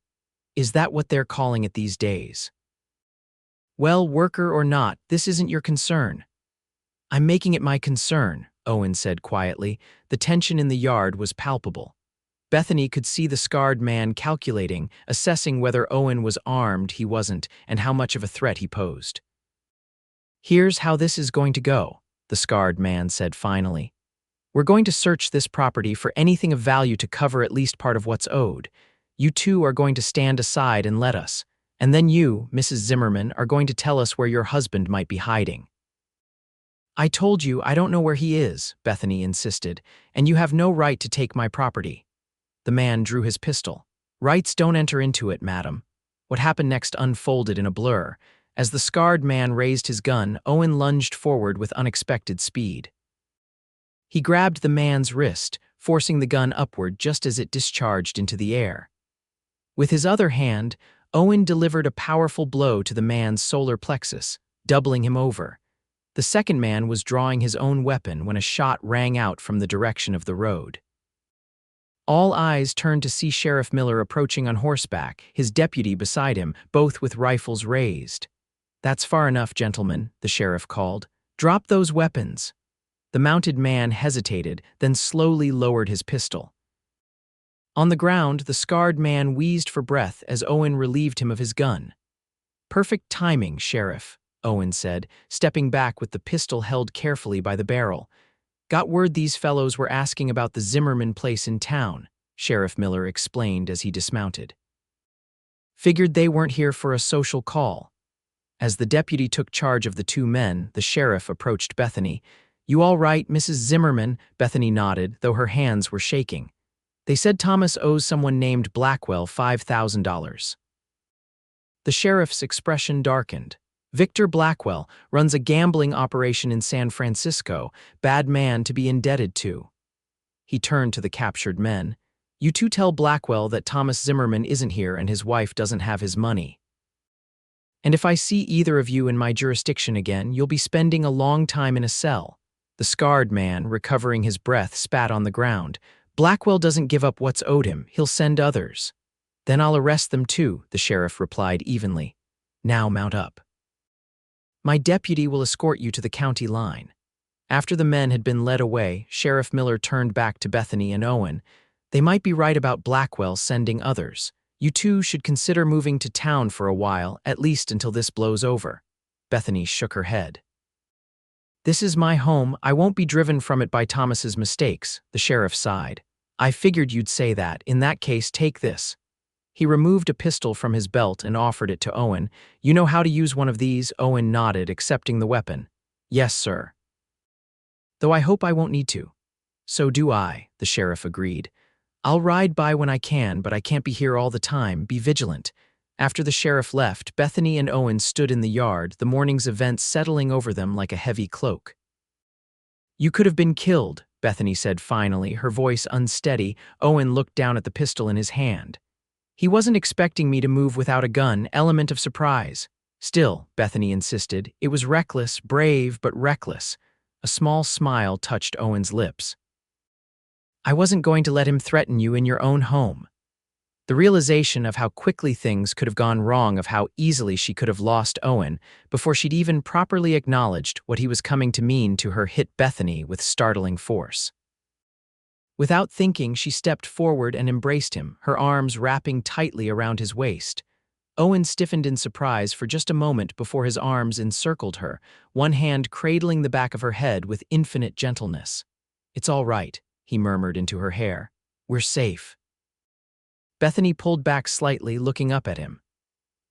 "Is that what they're calling it these days?" "Well, worker or not, this isn't your concern." "I'm making it my concern," Owen said quietly. The tension in the yard was palpable. Bethany could see the scarred man calculating, assessing whether Owen was armed, he wasn't, and how much of a threat he posed. "Here's how this is going to go," the scarred man said finally. "We're going to search this property for anything of value to cover at least part of what's owed. You two are going to stand aside and let us. And then you, Mrs. Zimmerman, are going to tell us where your husband might be hiding." "I told you I don't know where he is," Bethany insisted, "and you have no right to take my property." The man drew his pistol. "Rights don't enter into it, madam." What happened next unfolded in a blur. As the scarred man raised his gun, Owen lunged forward with unexpected speed. He grabbed the man's wrist, forcing the gun upward just as it discharged into the air. With his other hand, Owen delivered a powerful blow to the man's solar plexus, doubling him over. The second man was drawing his own weapon when a shot rang out from the direction of the road. All eyes turned to see Sheriff Miller approaching on horseback, his deputy beside him, both with rifles raised. "That's far enough, gentlemen," the sheriff called. "Drop those weapons." The mounted man hesitated, then slowly lowered his pistol. On the ground, the scarred man wheezed for breath as Owen relieved him of his gun. "Perfect timing, Sheriff," Owen said, stepping back with the pistol held carefully by the barrel. "Got word these fellows were asking about the Zimmerman place in town," Sheriff Miller explained as he dismounted. "Figured they weren't here for a social call." As the deputy took charge of the two men, the sheriff approached Bethany. "You all right, Mrs. Zimmerman?" Bethany nodded, though her hands were shaking. "They said Thomas owes someone named Blackwell $5,000. The sheriff's expression darkened. "Victor Blackwell runs a gambling operation in San Francisco, bad man to be indebted to." He turned to the captured men. "You two tell Blackwell that Thomas Zimmerman isn't here and his wife doesn't have his money. And if I see either of you in my jurisdiction again, you'll be spending a long time in a cell." The scarred man, recovering his breath, spat on the ground. Blackwell doesn't give up what's owed him, he'll send others. Then I'll arrest them too, the sheriff replied evenly. Now mount up. My deputy will escort you to the county line. After the men had been led away, Sheriff Miller turned back to Bethany and Owen. They might be right about Blackwell sending others. You two should consider moving to town for a while, at least until this blows over. Bethany shook her head. This is my home, I won't be driven from it by Thomas's mistakes, the sheriff sighed. I figured you'd say that, in that case take this. He removed a pistol from his belt and offered it to Owen. You know how to use one of these? Owen nodded, accepting the weapon. Yes, sir. Though I hope I won't need to. So do I, the sheriff agreed. I'll ride by when I can, but I can't be here all the time. Be vigilant. After the sheriff left, Bethany and Owen stood in the yard, the morning's events settling over them like a heavy cloak. You could have been killed, Bethany said finally, her voice unsteady. Owen looked down at the pistol in his hand. He wasn't expecting me to move without a gun, element of surprise. Still, Bethany insisted, it was reckless, brave, but reckless. A small smile touched Owen's lips. I wasn't going to let him threaten you in your own home. The realization of how quickly things could have gone wrong, of how easily she could have lost Owen, before she'd even properly acknowledged what he was coming to mean to her, hit Bethany with startling force. Without thinking, she stepped forward and embraced him, her arms wrapping tightly around his waist. Owen stiffened in surprise for just a moment before his arms encircled her, one hand cradling the back of her head with infinite gentleness. It's all right, he murmured into her hair. We're safe. Bethany pulled back slightly, looking up at him.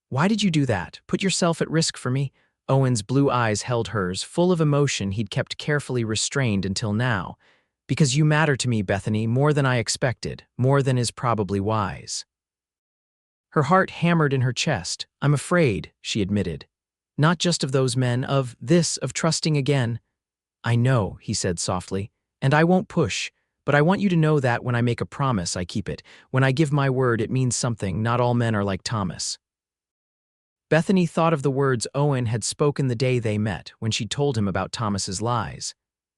Why did you do that? Put yourself at risk for me? Owen's blue eyes held hers, full of emotion he'd kept carefully restrained until now. Because you matter to me, Bethany, more than I expected, more than is probably wise. Her heart hammered in her chest. I'm afraid, she admitted. Not just of those men, of trusting again. I know, he said softly, and I won't push. But I want you to know that when I make a promise, I keep it. When I give my word, it means something. Not all men are like Thomas. Bethany thought of the words Owen had spoken the day they met, when she told him about Thomas's lies.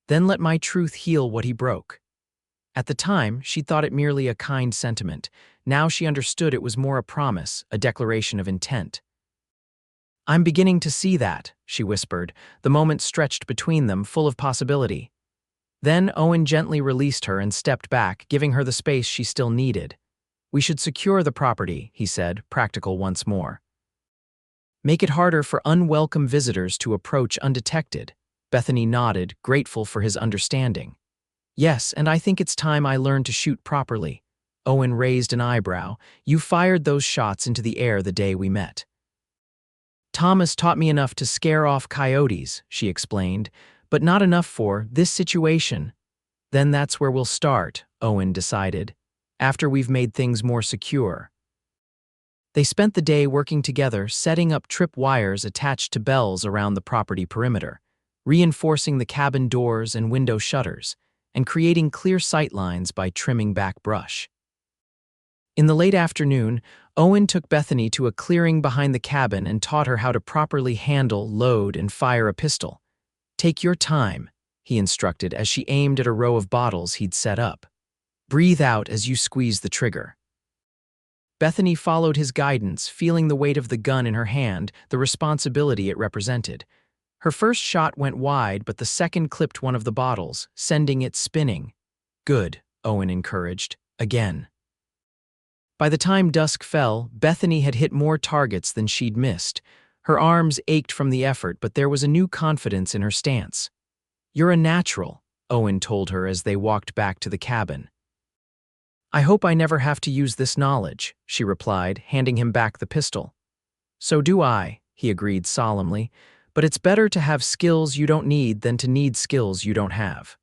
Then let my truth heal what he broke. At the time, she thought it merely a kind sentiment. Now she understood it was more a promise, a declaration of intent. I'm beginning to see that, she whispered, the moment stretched between them, full of possibility. Then Owen gently released her and stepped back, giving her the space she still needed. We should secure the property, he said, practical once more. Make it harder for unwelcome visitors to approach undetected. Bethany nodded, grateful for his understanding. Yes, and I think it's time I learned to shoot properly. Owen raised an eyebrow. You fired those shots into the air the day we met. Thomas taught me enough to scare off coyotes, she explained. But not enough for this situation. Then that's where we'll start, Owen decided, after we've made things more secure. They spent the day working together, setting up trip wires attached to bells around the property perimeter, reinforcing the cabin doors and window shutters, and creating clear sight lines by trimming back brush. In the late afternoon, Owen took Bethany to a clearing behind the cabin and taught her how to properly handle, load, and fire a pistol. Take your time, he instructed as she aimed at a row of bottles he'd set up. Breathe out as you squeeze the trigger. Bethany followed his guidance, feeling the weight of the gun in her hand, the responsibility it represented. Her first shot went wide, but the second clipped one of the bottles, sending it spinning. Good, Owen encouraged. Again. By the time dusk fell, Bethany had hit more targets than she'd missed. Her arms ached from the effort, but there was a new confidence in her stance. You're a natural, Owen told her as they walked back to the cabin. I hope I never have to use this knowledge, she replied, handing him back the pistol. So do I, he agreed solemnly, but it's better to have skills you don't need than to need skills you don't have.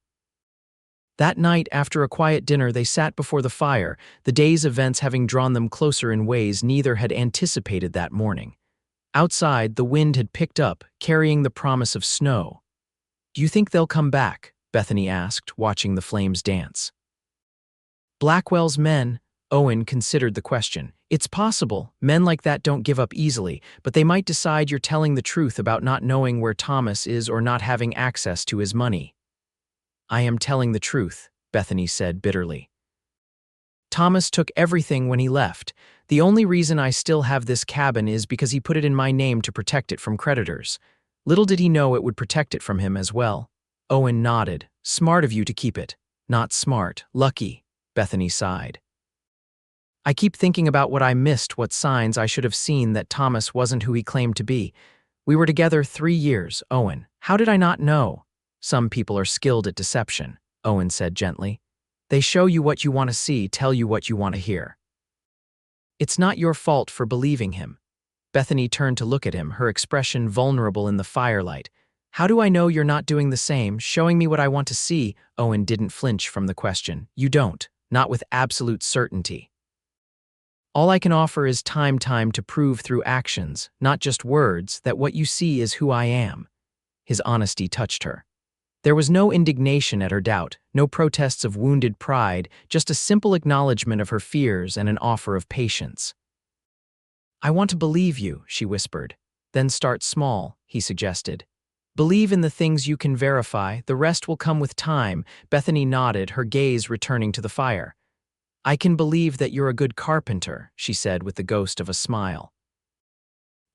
That night, after a quiet dinner, they sat before the fire, the day's events having drawn them closer in ways neither had anticipated that morning. Outside, the wind had picked up, carrying the promise of snow. Do you think they'll come back? Bethany asked, watching the flames dance. Blackwell's men, Owen considered the question. It's possible, men like that don't give up easily, but they might decide you're telling the truth about not knowing where Thomas is or not having access to his money. I am telling the truth, Bethany said bitterly. Thomas took everything when he left. The only reason I still have this cabin is because he put it in my name to protect it from creditors. Little did he know it would protect it from him as well. Owen nodded. Smart of you to keep it. Not smart. Lucky. Bethany sighed. I keep thinking about what I missed, what signs I should have seen that Thomas wasn't who he claimed to be. We were together 3 years, Owen. How did I not know? Some people are skilled at deception, Owen said gently. They show you what you want to see, tell you what you want to hear. It's not your fault for believing him. Bethany turned to look at him, her expression vulnerable in the firelight. How do I know you're not doing the same, showing me what I want to see? Owen didn't flinch from the question. You don't, not with absolute certainty. All I can offer is time to prove through actions, not just words, that what you see is who I am. His honesty touched her. There was no indignation at her doubt, no protests of wounded pride, just a simple acknowledgement of her fears and an offer of patience. I want to believe you, she whispered. Then start small, he suggested. Believe in the things you can verify, the rest will come with time. Bethany nodded, her gaze returning to the fire. I can believe that you're a good carpenter, she said with the ghost of a smile.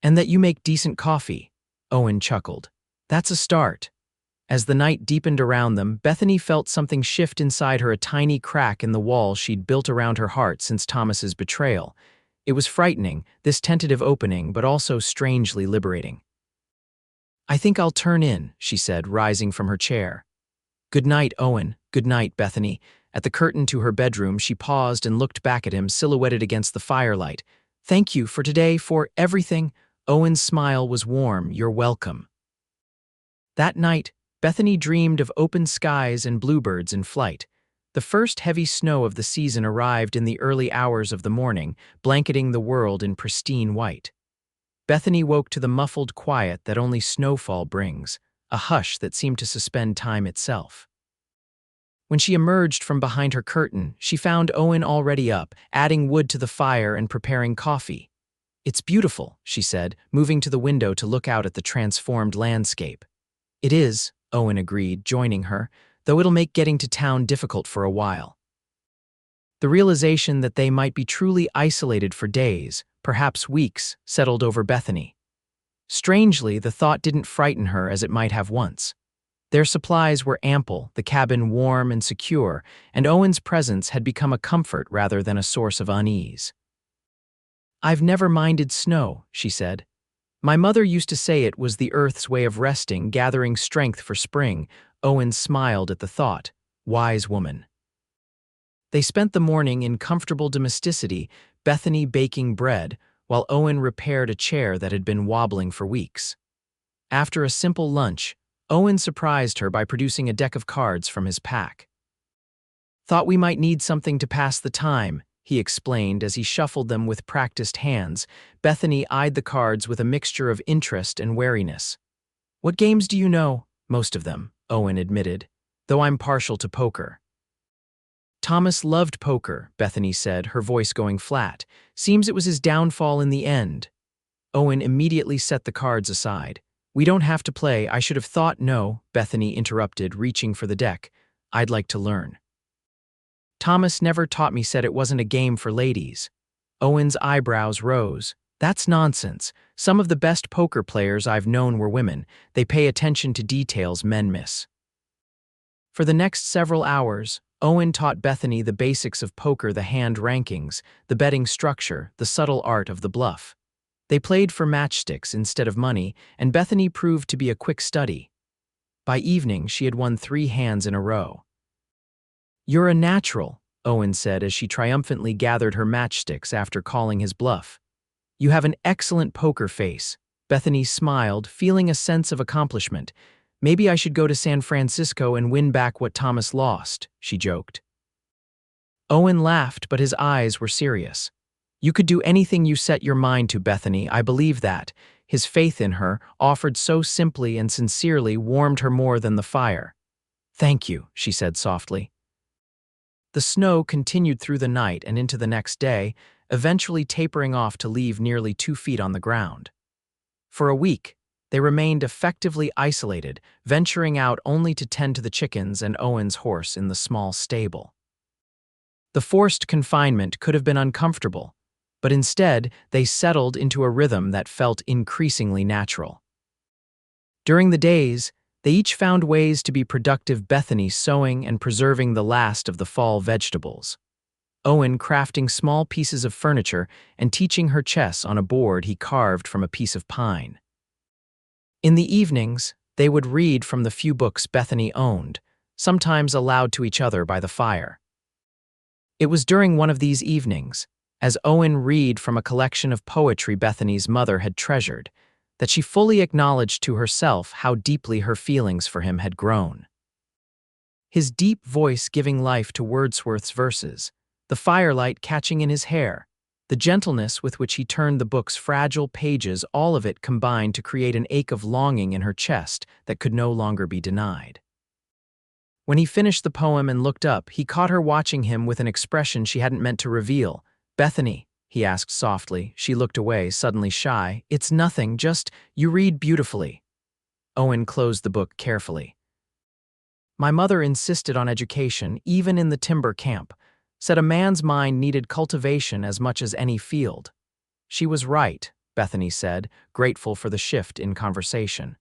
And that you make decent coffee. Owen chuckled. That's a start. As the night deepened around them, Bethany felt something shift inside her, a tiny crack in the wall she'd built around her heart since Thomas's betrayal. It was frightening, this tentative opening, but also strangely liberating. I think I'll turn in, she said, rising from her chair. Good night, Owen. Good night, Bethany. At the curtain to her bedroom, she paused and looked back at him, silhouetted against the firelight. Thank you for today, for everything. Owen's smile was warm. You're welcome. That night, Bethany dreamed of open skies and bluebirds in flight. The first heavy snow of the season arrived in the early hours of the morning, blanketing the world in pristine white. Bethany woke to the muffled quiet that only snowfall brings, a hush that seemed to suspend time itself. When she emerged from behind her curtain, she found Owen already up, adding wood to the fire and preparing coffee. It's beautiful, she said, moving to the window to look out at the transformed landscape. It is, Owen agreed, joining her, though it'll make getting to town difficult for a while. The realization that they might be truly isolated for days, perhaps weeks, settled over Bethany. Strangely, the thought didn't frighten her as it might have once. Their supplies were ample, the cabin warm and secure, and Owen's presence had become a comfort rather than a source of unease. I've never minded snow, she said. My mother used to say it was the earth's way of resting, gathering strength for spring. Owen smiled at the thought. Wise woman. They spent the morning in comfortable domesticity, Bethany baking bread, while Owen repaired a chair that had been wobbling for weeks. After a simple lunch, Owen surprised her by producing a deck of cards from his pack. Thought we might need something to pass the time, he explained as he shuffled them with practiced hands. Bethany eyed the cards with a mixture of interest and wariness. What games do you know? Most of them, Owen admitted, though I'm partial to poker. Thomas loved poker, Bethany said, her voice going flat. Seems it was his downfall in the end. Owen immediately set the cards aside. We don't have to play, I should have thought. No, Bethany interrupted, reaching for the deck. I'd like to learn. Thomas never taught me, said it wasn't a game for ladies. Owen's eyebrows rose. That's nonsense. Some of the best poker players I've known were women. They pay attention to details men miss. For the next several hours, Owen taught Bethany the basics of poker, the hand rankings, the betting structure, the subtle art of the bluff. They played for matchsticks instead of money, and Bethany proved to be a quick study. By evening, she had won 3 hands in a row. You're a natural, Owen said as she triumphantly gathered her matchsticks after calling his bluff. You have an excellent poker face. Bethany smiled, feeling a sense of accomplishment. Maybe I should go to San Francisco and win back what Thomas lost, she joked. Owen laughed, but his eyes were serious. You could do anything you set your mind to, Bethany, I believe that. His faith in her, offered so simply and sincerely, warmed her more than the fire. Thank you, she said softly. The snow continued through the night and into the next day, eventually tapering off to leave nearly 2 feet on the ground. For a week, they remained effectively isolated, venturing out only to tend to the chickens and Owen's horse in the small stable. The forced confinement could have been uncomfortable, but instead they settled into a rhythm that felt increasingly natural. During the days, they each found ways to be productive, Bethany sowing and preserving the last of the fall vegetables, Owen crafting small pieces of furniture and teaching her chess on a board he carved from a piece of pine. In the evenings, they would read from the few books Bethany owned, sometimes aloud to each other by the fire. It was during one of these evenings, as Owen read from a collection of poetry Bethany's mother had treasured, that she fully acknowledged to herself how deeply her feelings for him had grown. His deep voice giving life to Wordsworth's verses, the firelight catching in his hair, the gentleness with which he turned the book's fragile pages, all of it combined to create an ache of longing in her chest that could no longer be denied. When he finished the poem and looked up, he caught her watching him with an expression she hadn't meant to reveal. "Bethany," he asked softly. She looked away, suddenly shy. "It's nothing, just, you read beautifully." Owen closed the book carefully. "My mother insisted on education, even in the timber camp, said a man's mind needed cultivation as much as any field." "She was right," Bethany said, grateful for the shift in conversation.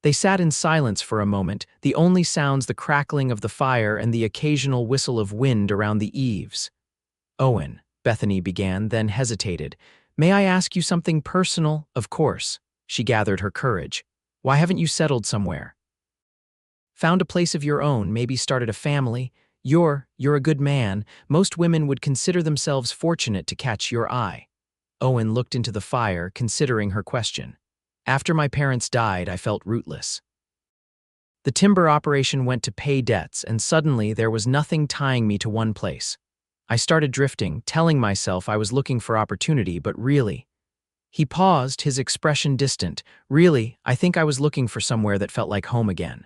They sat in silence for a moment, the only sounds the crackling of the fire and the occasional whistle of wind around the eaves. "Owen," Bethany began, then hesitated. "May I ask you something personal?" "Of course." She gathered her courage. "Why haven't you settled somewhere? Found a place of your own, maybe started a family? You're a good man. Most women would consider themselves fortunate to catch your eye." Owen looked into the fire, considering her question. "After my parents died, I felt rootless. The timber operation went to pay debts, and suddenly there was nothing tying me to one place. I started drifting, telling myself I was looking for opportunity, but really—" He paused, his expression distant. "Really, I think I was looking for somewhere that felt like home again.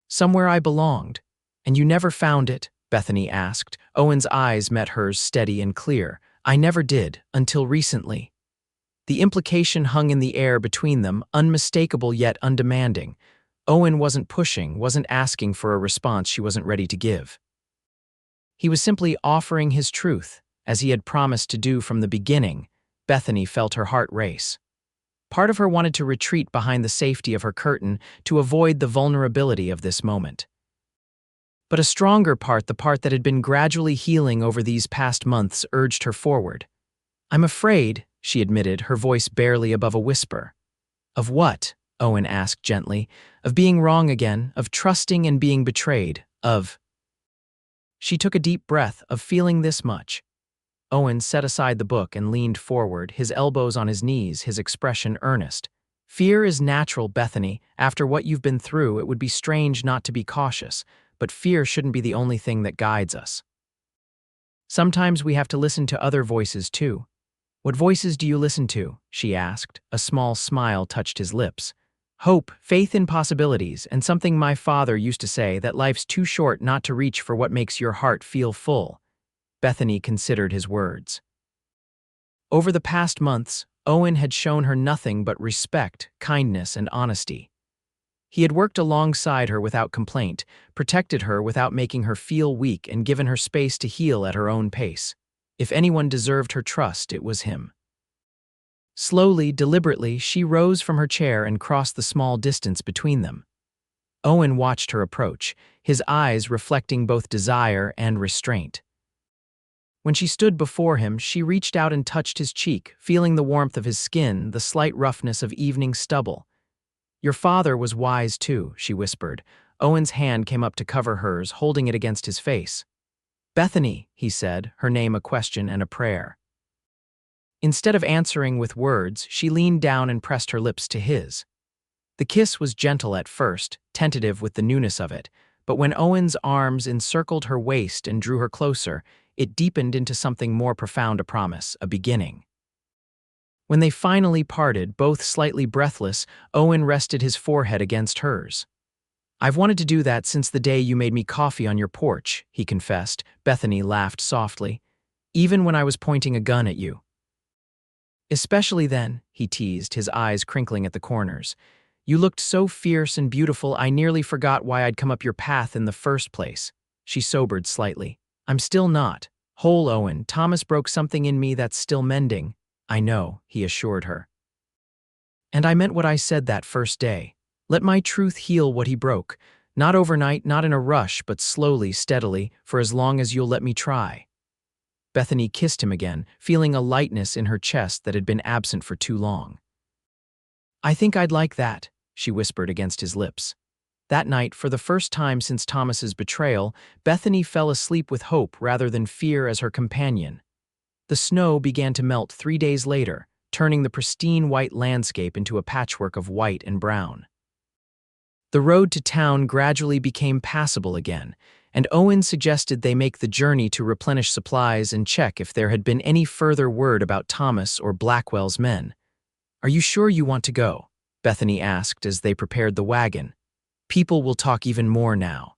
Somewhere I belonged. And you never found it?" Bethany asked. Owen's eyes met hers, steady and clear. "I never did, until recently." The implication hung in the air between them, unmistakable yet undemanding. Owen wasn't pushing, wasn't asking for a response she wasn't ready to give. He was simply offering his truth, as he had promised to do from the beginning. Bethany felt her heart race. Part of her wanted to retreat behind the safety of her curtain to avoid the vulnerability of this moment. But a stronger part, the part that had been gradually healing over these past months, urged her forward. "I'm afraid," she admitted, her voice barely above a whisper. "Of what?" Owen asked gently. "Of being wrong again, of trusting and being betrayed, of—" She took a deep breath, "of feeling this much." Owen set aside the book and leaned forward, his elbows on his knees, his expression earnest. "Fear is natural, Bethany. After what you've been through, it would be strange not to be cautious, but fear shouldn't be the only thing that guides us. Sometimes we have to listen to other voices too." "What voices do you listen to?" she asked. A small smile touched his lips. "Hope, faith in possibilities, and something my father used to say, that life's too short not to reach for what makes your heart feel full." Bethany considered his words. Over the past months, Owen had shown her nothing but respect, kindness, and honesty. He had worked alongside her without complaint, protected her without making her feel weak, and given her space to heal at her own pace. If anyone deserved her trust, it was him. Slowly, deliberately, she rose from her chair and crossed the small distance between them. Owen watched her approach, his eyes reflecting both desire and restraint. When she stood before him, she reached out and touched his cheek, feeling the warmth of his skin, the slight roughness of evening stubble. "Your father was wise too," she whispered. Owen's hand came up to cover hers, holding it against his face. "Bethany," he said, her name a question and a prayer. Instead of answering with words, she leaned down and pressed her lips to his. The kiss was gentle at first, tentative with the newness of it, but when Owen's arms encircled her waist and drew her closer, it deepened into something more profound, a promise, a beginning. When they finally parted, both slightly breathless, Owen rested his forehead against hers. "I've wanted to do that since the day you made me coffee on your porch," he confessed. Bethany laughed softly. "Even when I was pointing a gun at you." "Especially then," he teased, his eyes crinkling at the corners. "You looked so fierce and beautiful, I nearly forgot why I'd come up your path in the first place." She sobered slightly. I'm still not. Whole, Owen. Thomas broke something in me that's still mending. I know, he assured her. And I meant what I said that first day. Let my truth heal what he broke. Not overnight, not in a rush, but slowly, steadily, for as long as you'll let me try. Bethany kissed him again, feeling a lightness in her chest that had been absent for too long. I think I'd like that, she whispered against his lips. That night, for the first time since Thomas's betrayal, Bethany fell asleep with hope rather than fear as her companion. The snow began to melt 3 days later, turning the pristine white landscape into a patchwork of white and brown. The road to town gradually became passable again, and Owen suggested they make the journey to replenish supplies and check if there had been any further word about Thomas or Blackwell's men. Are you sure you want to go? Bethany asked as they prepared the wagon. People will talk even more now.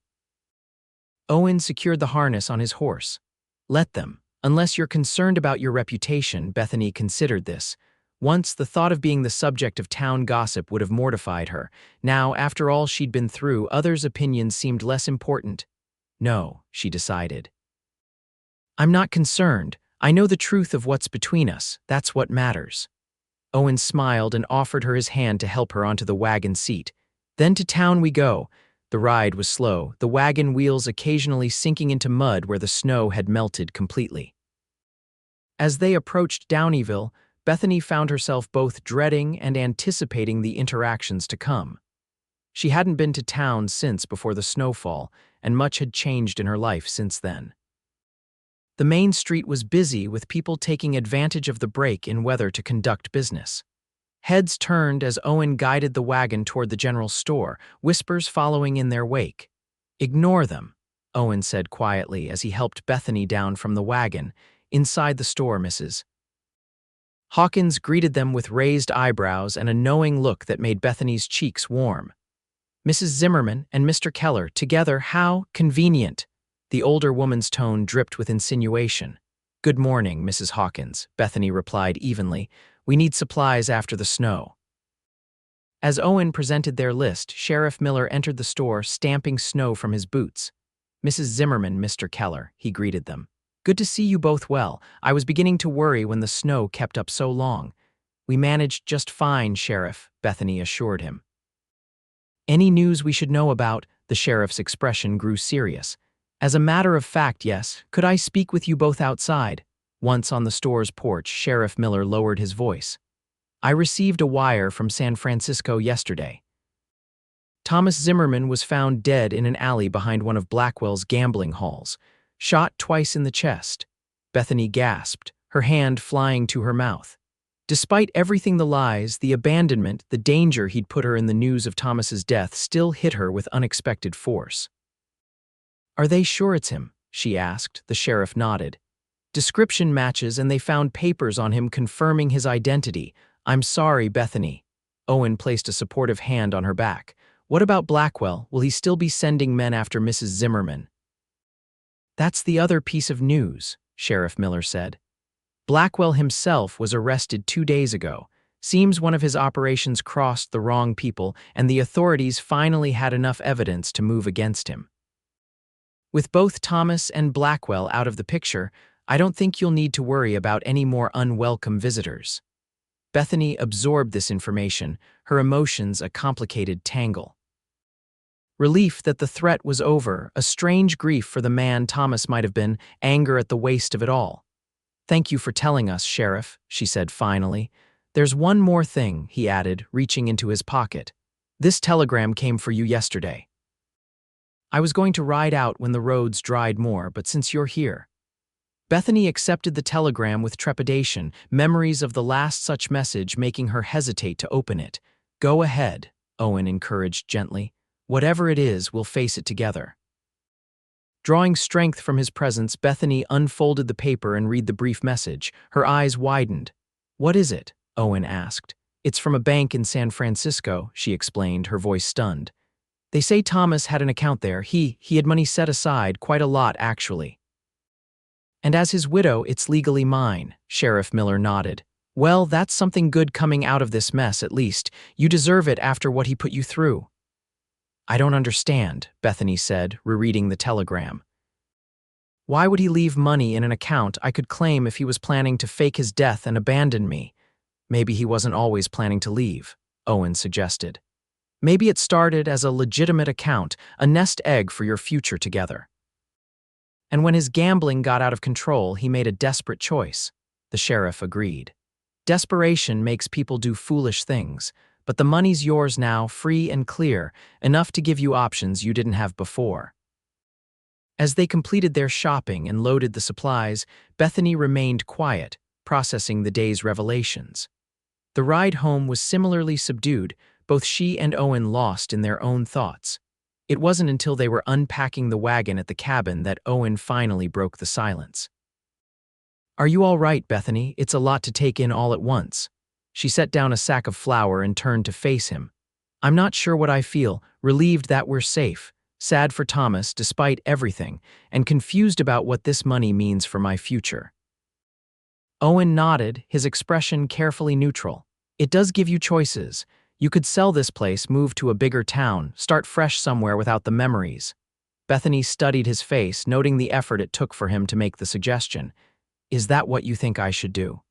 Owen secured the harness on his horse. Let them. Unless you're concerned about your reputation, Bethany considered this. Once, the thought of being the subject of town gossip would have mortified her. Now, after all she'd been through, others' opinions seemed less important. No, she decided. I'm not concerned. I know the truth of what's between us. That's what matters. Owen smiled and offered her his hand to help her onto the wagon seat. Then to town we go. The ride was slow, the wagon wheels occasionally sinking into mud where the snow had melted completely. As they approached Downieville, Bethany found herself both dreading and anticipating the interactions to come. She hadn't been to town since before the snowfall, and much had changed in her life since then. The main street was busy with people taking advantage of the break in weather to conduct business. Heads turned as Owen guided the wagon toward the general store, whispers following in their wake. Ignore them, Owen said quietly as he helped Bethany down from the wagon. Inside the store, Mrs. Hawkins greeted them with raised eyebrows and a knowing look that made Bethany's cheeks warm. Mrs. Zimmerman and Mr. Keller, together, how convenient. The older woman's tone dripped with insinuation. Good morning, Mrs. Hawkins, Bethany replied evenly. We need supplies after the snow. As Owen presented their list, Sheriff Miller entered the store, stamping snow from his boots. Mrs. Zimmerman, Mr. Keller, he greeted them. Good to see you both well. I was beginning to worry when the snow kept up so long. We managed just fine, Sheriff, Bethany assured him. Any news we should know about? The sheriff's expression grew serious. As a matter of fact, yes. Could I speak with you both outside? Once on the store's porch, Sheriff Miller lowered his voice. I received a wire from San Francisco yesterday. Thomas Zimmerman was found dead in an alley behind one of Blackwell's gambling halls, shot twice in the chest. Bethany gasped, her hand flying to her mouth. Despite everything, the lies, the abandonment, the danger he'd put her in, the news of Thomas's death still hit her with unexpected force. Are they sure it's him? She asked. The sheriff nodded. Description matches and they found papers on him confirming his identity. I'm sorry, Bethany. Owen placed a supportive hand on her back. What about Blackwell? Will he still be sending men after Mrs. Zimmerman? That's the other piece of news, Sheriff Miller said. Blackwell himself was arrested 2 days ago. Seems one of his operations crossed the wrong people, and the authorities finally had enough evidence to move against him. With both Thomas and Blackwell out of the picture, I don't think you'll need to worry about any more unwelcome visitors. Bethany absorbed this information, her emotions a complicated tangle. Relief that the threat was over, a strange grief for the man Thomas might have been, anger at the waste of it all. Thank you for telling us, Sheriff, she said finally. There's one more thing, he added, reaching into his pocket. This telegram came for you yesterday. I was going to ride out when the roads dried more, but since you're here. Bethany accepted the telegram with trepidation, memories of the last such message making her hesitate to open it. Go ahead, Owen encouraged gently. Whatever it is, we'll face it together. Drawing strength from his presence, Bethany unfolded the paper and read the brief message. Her eyes widened. What is it? Owen asked. It's from a bank in San Francisco, she explained, her voice stunned. They say Thomas had an account there. He had money set aside, quite a lot actually. And as his widow, it's legally mine, Sheriff Miller nodded. Well, that's something good coming out of this mess, at least. You deserve it after what he put you through. I don't understand, Bethany said, rereading the telegram. Why would he leave money in an account I could claim if he was planning to fake his death and abandon me? Maybe he wasn't always planning to leave, Owen suggested. Maybe it started as a legitimate account, a nest egg for your future together. And when his gambling got out of control, he made a desperate choice. The sheriff agreed. Desperation makes people do foolish things, but the money's yours now, free and clear, enough to give you options you didn't have before. As they completed their shopping and loaded the supplies, Bethany remained quiet, processing the day's revelations. The ride home was similarly subdued, both she and Owen lost in their own thoughts. It wasn't until they were unpacking the wagon at the cabin that Owen finally broke the silence. "Are you all right, Bethany? It's a lot to take in all at once." She set down a sack of flour and turned to face him. "I'm not sure what I feel, relieved that we're safe, sad for Thomas despite everything, and confused about what this money means for my future." Owen nodded, his expression carefully neutral. "It does give you choices. You could sell this place, move to a bigger town, start fresh somewhere without the memories." Bethany studied his face, noting the effort it took for him to make the suggestion. "Is that what you think I should do?"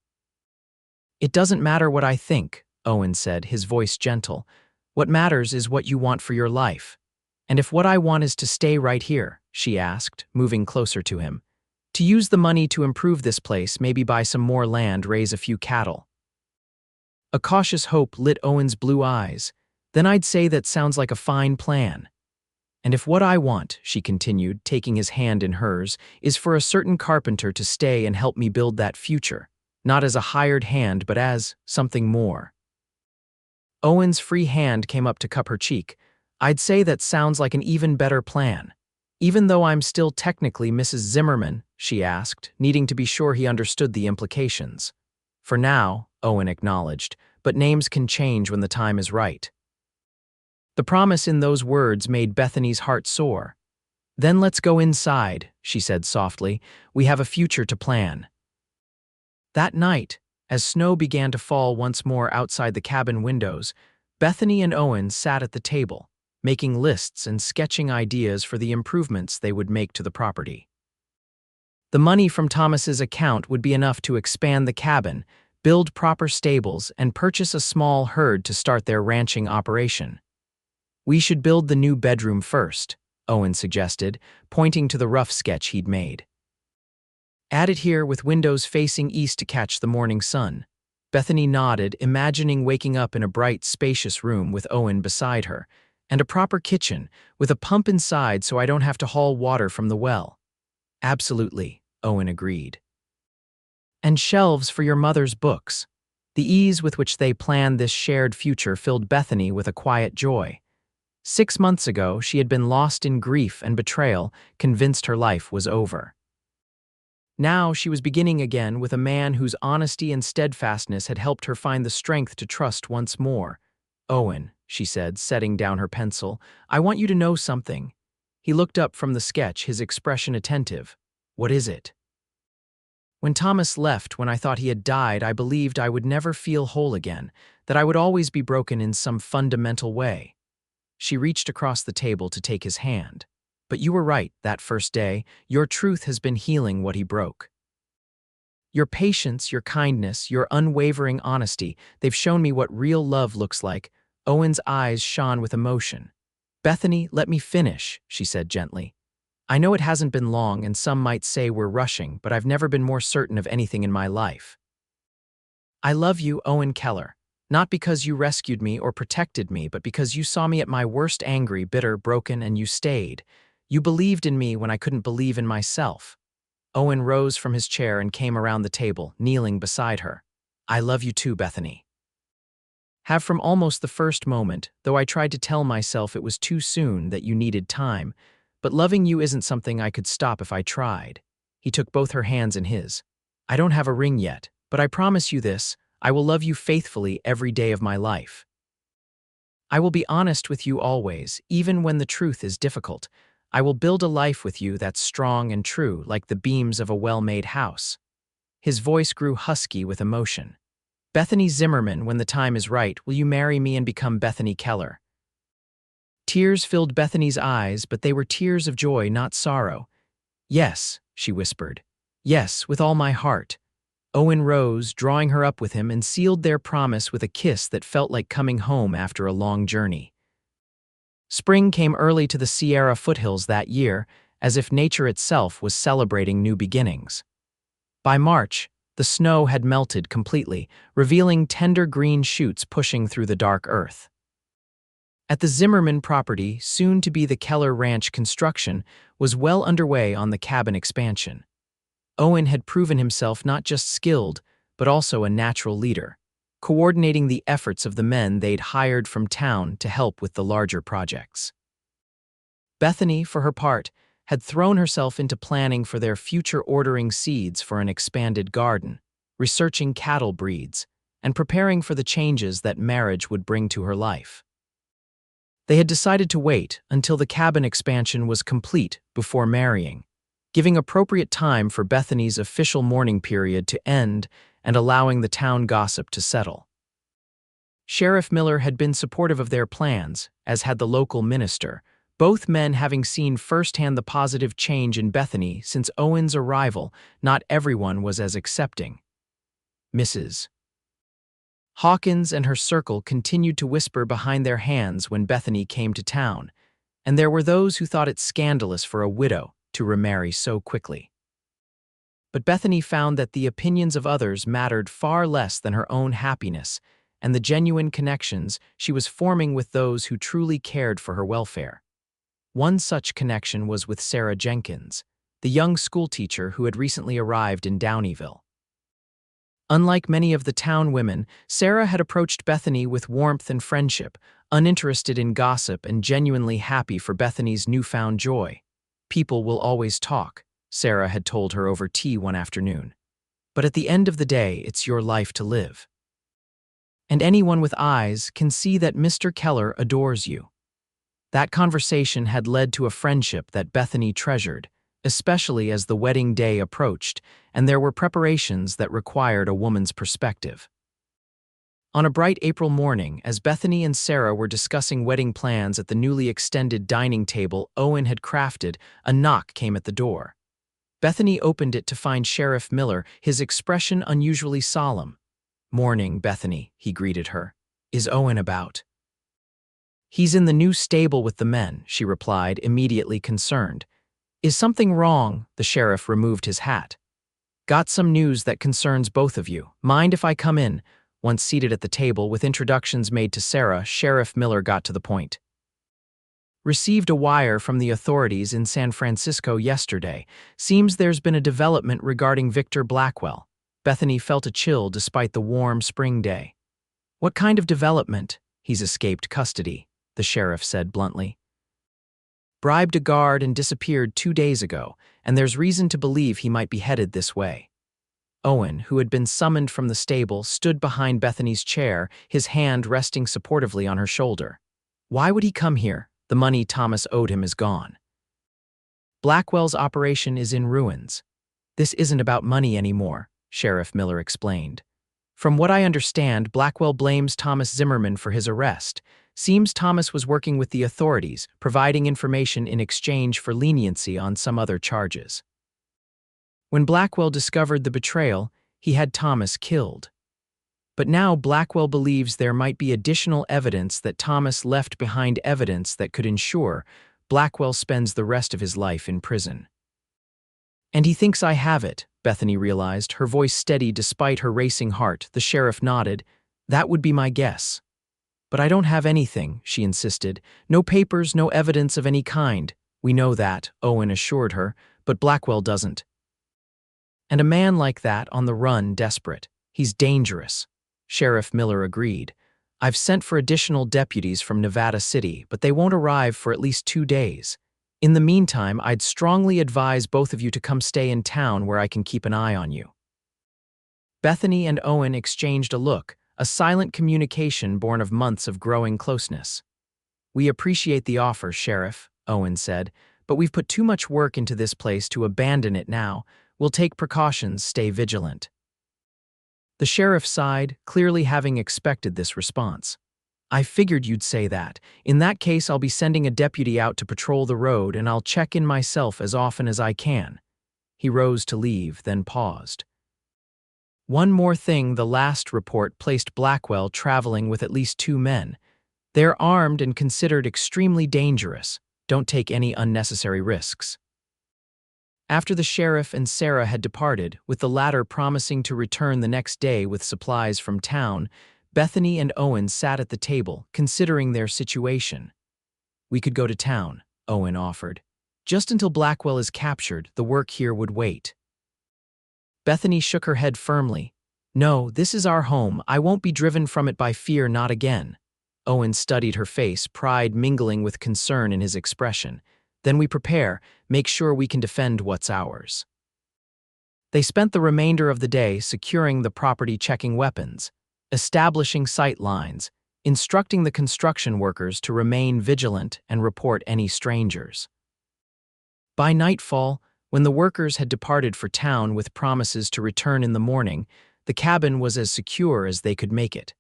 "It doesn't matter what I think," Owen said, his voice gentle. "What matters is what you want for your life." "And if what I want is to stay right here," she asked, moving closer to him. "To use the money to improve this place, maybe buy some more land, raise a few cattle." A cautious hope lit Owen's blue eyes. "Then I'd say that sounds like a fine plan." "And if what I want," she continued, taking his hand in hers, "is for a certain carpenter to stay and help me build that future, not as a hired hand but as something more." Owen's free hand came up to cup her cheek. "I'd say that sounds like an even better plan. Even though I'm still technically Mrs. Zimmerman," she asked, needing to be sure he understood the implications. "For now," Owen acknowledged, "but names can change when the time is right." The promise in those words made Bethany's heart soar. "Then let's go inside," she said softly. "We have a future to plan." That night, as snow began to fall once more outside the cabin windows, Bethany and Owen sat at the table, making lists and sketching ideas for the improvements they would make to the property. The money from Thomas's account would be enough to expand the cabin, build proper stables, and purchase a small herd to start their ranching operation. "We should build the new bedroom first," Owen suggested, pointing to the rough sketch he'd made. "Add it here with windows facing east to catch the morning sun." Bethany nodded, imagining waking up in a bright, spacious room with Owen beside her, and a proper kitchen, with a pump inside so I don't have to haul water from the well. "Absolutely," Owen agreed. "And shelves for your mother's books." The ease with which they planned this shared future filled Bethany with a quiet joy. 6 months ago, she had been lost in grief and betrayal, convinced her life was over. Now she was beginning again with a man whose honesty and steadfastness had helped her find the strength to trust once more. "Owen," she said, setting down her pencil, "I want you to know something." He looked up from the sketch, his expression attentive. "What is it?" "When Thomas left, when I thought he had died, I believed I would never feel whole again, that I would always be broken in some fundamental way." She reached across the table to take his hand. "But you were right that first day. Your truth has been healing what he broke. Your patience, your kindness, your unwavering honesty, they've shown me what real love looks like." Owen's eyes shone with emotion. "Bethany, let me finish," she said gently. "I know it hasn't been long and some might say we're rushing, but I've never been more certain of anything in my life. I love you, Owen Keller. Not because you rescued me or protected me, but because you saw me at my worst, angry, bitter, broken, and you stayed. You believed in me when I couldn't believe in myself." Owen rose from his chair and came around the table, kneeling beside her. "I love you too, Bethany. Have from almost the first moment, though I tried to tell myself it was too soon, that you needed time. But loving you isn't something I could stop if I tried." He took both her hands in his. "I don't have a ring yet, but I promise you this, I will love you faithfully every day of my life. I will be honest with you always, even when the truth is difficult. I will build a life with you that's strong and true, like the beams of a well-made house." His voice grew husky with emotion. "Bethany Zimmerman, when the time is right, will you marry me and become Bethany Keller?" Tears filled Bethany's eyes, but they were tears of joy, not sorrow. Yes, she whispered. Yes, with all my heart. Owen rose, drawing her up with him, and sealed their promise with a kiss that felt like coming home after a long journey. Spring came early to the Sierra foothills that year, as if nature itself was celebrating new beginnings. By March, the snow had melted completely, revealing tender green shoots pushing through the dark earth. At the Zimmerman property, soon to be the Keller Ranch, construction was well underway on the cabin expansion. Owen had proven himself not just skilled, but also a natural leader, coordinating the efforts of the men they'd hired from town to help with the larger projects. Bethany, for her part, had thrown herself into planning for their future, ordering seeds for an expanded garden, researching cattle breeds, and preparing for the changes that marriage would bring to her life. They had decided to wait until the cabin expansion was complete before marrying, giving appropriate time for Bethany's official mourning period to end and allowing the town gossip to settle. Sheriff Miller had been supportive of their plans, as had the local minister, both men having seen firsthand the positive change in Bethany since Owen's arrival. Not everyone was as accepting. Mrs. Hawkins and her circle continued to whisper behind their hands when Bethany came to town, and there were those who thought it scandalous for a widow to remarry so quickly. But Bethany found that the opinions of others mattered far less than her own happiness and the genuine connections she was forming with those who truly cared for her welfare. One such connection was with Sarah Jenkins, the young schoolteacher who had recently arrived in Downeyville. Unlike many of the town women, Sarah had approached Bethany with warmth and friendship, uninterested in gossip and genuinely happy for Bethany's newfound joy. "People will always talk," Sarah had told her over tea one afternoon. "But at the end of the day, it's your life to live. And anyone with eyes can see that Mr. Keller adores you." That conversation had led to a friendship that Bethany treasured, especially as the wedding day approached and there were preparations that required a woman's perspective. On a bright April morning, as Bethany and Sarah were discussing wedding plans at the newly extended dining table Owen had crafted, a knock came at the door. Bethany opened it to find Sheriff Miller, his expression unusually solemn. "Morning, Bethany," he greeted her. "Is Owen about?" "He's in the new stable with the men," she replied, immediately concerned. "Is something wrong?" The sheriff removed his hat. "Got some news that concerns both of you. Mind if I come in?" Once seated at the table with introductions made to Sarah, Sheriff Miller got to the point. "Received a wire from the authorities in San Francisco yesterday. Seems there's been a development regarding Victor Blackwell." Bethany felt a chill despite the warm spring day. "What kind of development?" "He's escaped custody," the sheriff said bluntly. "Bribed a guard and disappeared 2 days ago, and there's reason to believe he might be headed this way." Owen, who had been summoned from the stable, stood behind Bethany's chair, his hand resting supportively on her shoulder. "Why would he come here? The money Thomas owed him is gone. Blackwell's operation is in ruins. This isn't about money anymore," Sheriff Miller explained. "From what I understand, Blackwell blames Thomas Zimmerman for his arrest. Seems Thomas was working with the authorities, providing information in exchange for leniency on some other charges. When Blackwell discovered the betrayal, he had Thomas killed. But now Blackwell believes there might be additional evidence that Thomas left behind, evidence that could ensure Blackwell spends the rest of his life in prison. And he thinks I have it," Bethany realized, her voice steady despite her racing heart. The sheriff nodded. "That would be my guess." "But I don't have anything," she insisted. "No papers, no evidence of any kind." "We know that," Owen assured her, "but Blackwell doesn't. And a man like that on the run, desperate. He's dangerous." Sheriff Miller agreed. "I've sent for additional deputies from Nevada City, but they won't arrive for at least 2 days. In the meantime, I'd strongly advise both of you to come stay in town where I can keep an eye on you." Bethany and Owen exchanged a look, a silent communication born of months of growing closeness. "We appreciate the offer, Sheriff," Owen said, "but we've put too much work into this place to abandon it now. We'll take precautions, stay vigilant." The sheriff sighed, clearly having expected this response. I figured you'd say that. In that case, I'll be sending a deputy out to patrol the road, and I'll check in myself as often as I can. He rose to leave, then paused. One more thing: the last report placed Blackwell traveling with at least 2 men. They're armed and considered extremely dangerous. Don't take any unnecessary risks. After the sheriff and Sarah had departed, with the latter promising to return the next day with supplies from town, Bethany and Owen sat at the table, considering their situation. "We could go to town," Owen offered. "Just until Blackwell is captured, the work here would wait." Bethany shook her head firmly. "No, this is our home. I won't be driven from it by fear, not again." Owen studied her face, pride mingling with concern in his expression. "Then we prepare, make sure we can defend what's ours." They spent the remainder of the day securing the property, checking weapons, establishing sight lines, instructing the construction workers to remain vigilant and report any strangers. By nightfall, when the workers had departed for town with promises to return in the morning, the cabin was as secure as they could make it.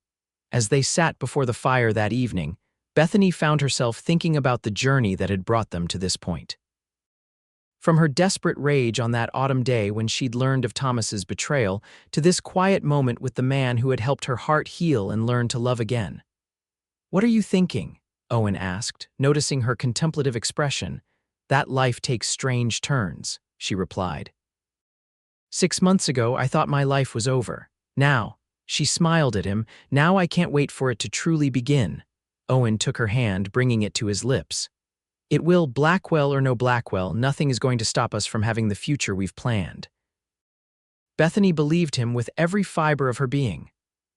As they sat before the fire that evening, Bethany found herself thinking about the journey that had brought them to this point. From her desperate rage on that autumn day when she'd learned of Thomas's betrayal, to this quiet moment with the man who had helped her heart heal and learn to love again. "What are you thinking?" Owen asked, noticing her contemplative expression. "That life takes strange turns," she replied. "6 months ago, I thought my life was over. Now," she smiled at him, "now I can't wait for it to truly begin." Owen took her hand, bringing it to his lips. "It will, Blackwell or no Blackwell, nothing is going to stop us from having the future we've planned." Bethany believed him with every fiber of her being.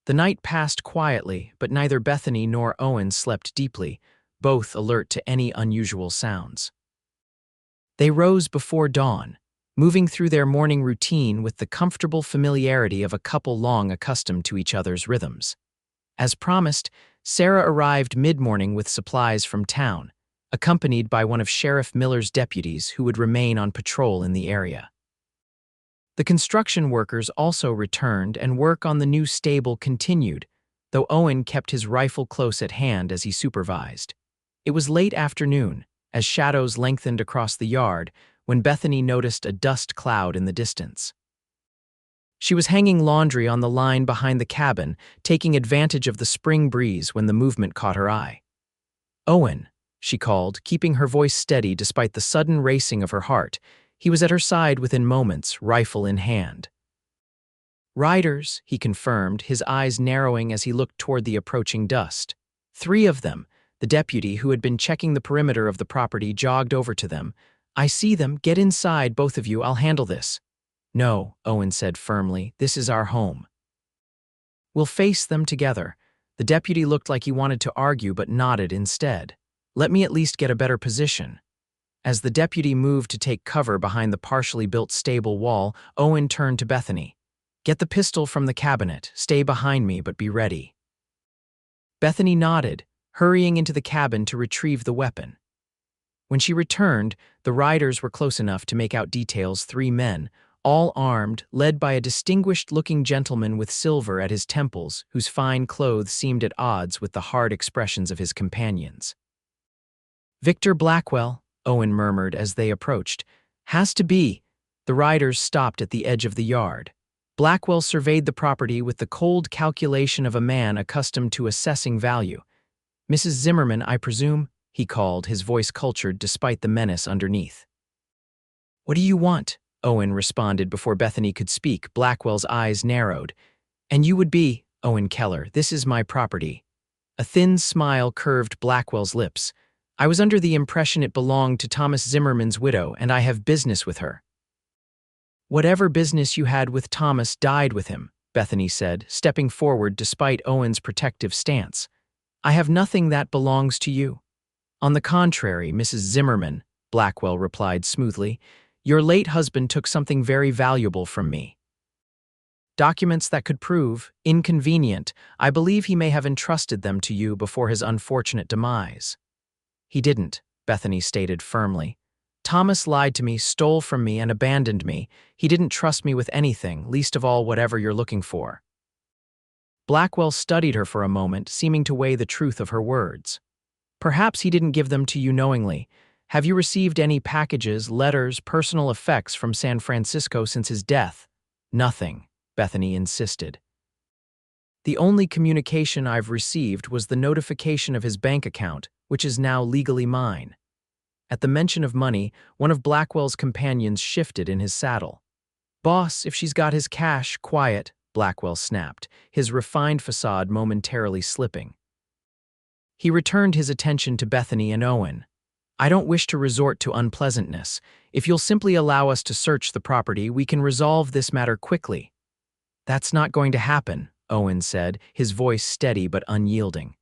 The night passed quietly, but neither Bethany nor Owen slept deeply, both alert to any unusual sounds. They rose before dawn, moving through their morning routine with the comfortable familiarity of a couple long accustomed to each other's rhythms. As promised, Sarah arrived mid-morning with supplies from town, accompanied by one of Sheriff Miller's deputies who would remain on patrol in the area. The construction workers also returned, and work on the new stable continued, though Owen kept his rifle close at hand as he supervised. It was late afternoon, as shadows lengthened across the yard, when Bethany noticed a dust cloud in the distance. She was hanging laundry on the line behind the cabin, taking advantage of the spring breeze when the movement caught her eye. "Owen," she called, keeping her voice steady despite the sudden racing of her heart. He was at her side within moments, rifle in hand. "Riders," he confirmed, his eyes narrowing as he looked toward the approaching dust. 3 of them. The deputy, who had been checking the perimeter of the property, jogged over to them. "I see them. Get inside, both of you. I'll handle this." "No," Owen said firmly. "This is our home." "We'll face them together." The deputy looked like he wanted to argue but nodded instead. "Let me at least get a better position." As the deputy moved to take cover behind the partially built stable wall, Owen turned to Bethany. "Get the pistol from the cabinet. Stay behind me, but be ready." Bethany nodded, hurrying into the cabin to retrieve the weapon. When she returned, the riders were close enough to make out details: 3 men, all armed, led by a distinguished-looking gentleman with silver at his temples, whose fine clothes seemed at odds with the hard expressions of his companions. "Victor Blackwell," Owen murmured as they approached. "Has to be." The riders stopped at the edge of the yard. Blackwell surveyed the property with the cold calculation of a man accustomed to assessing value. "Mrs. Zimmerman, I presume?" he called, his voice cultured despite the menace underneath. "What do you want?" Owen responded before Bethany could speak. Blackwell's eyes narrowed. "And you would be?" "Owen Keller. This is my property." A thin smile curved Blackwell's lips. "I was under the impression it belonged to Thomas Zimmerman's widow, and I have business with her." "Whatever business you had with Thomas died with him," Bethany said, stepping forward despite Owen's protective stance. "I have nothing that belongs to you." "On the contrary, Mrs. Zimmerman," Blackwell replied smoothly, "your late husband took something very valuable from me. Documents that could prove inconvenient. I believe he may have entrusted them to you before his unfortunate demise." "He didn't," Bethany stated firmly. "Thomas lied to me, stole from me, and abandoned me. He didn't trust me with anything, least of all whatever you're looking for." Blackwell studied her for a moment, seeming to weigh the truth of her words. Perhaps he didn't give them to you knowingly. Have you received any packages, letters, personal effects from San Francisco since his death? Nothing, Bethany insisted. The only communication I've received was the notification of his bank account, which is now legally mine. At the mention of money, one of Blackwell's companions shifted in his saddle. Boss, if she's got his cash, quiet, Blackwell snapped, his refined facade momentarily slipping. He returned his attention to Bethany and Owen. I don't wish to resort to unpleasantness. If you'll simply allow us to search the property, we can resolve this matter quickly. That's not going to happen, Owen said, his voice steady but unyielding.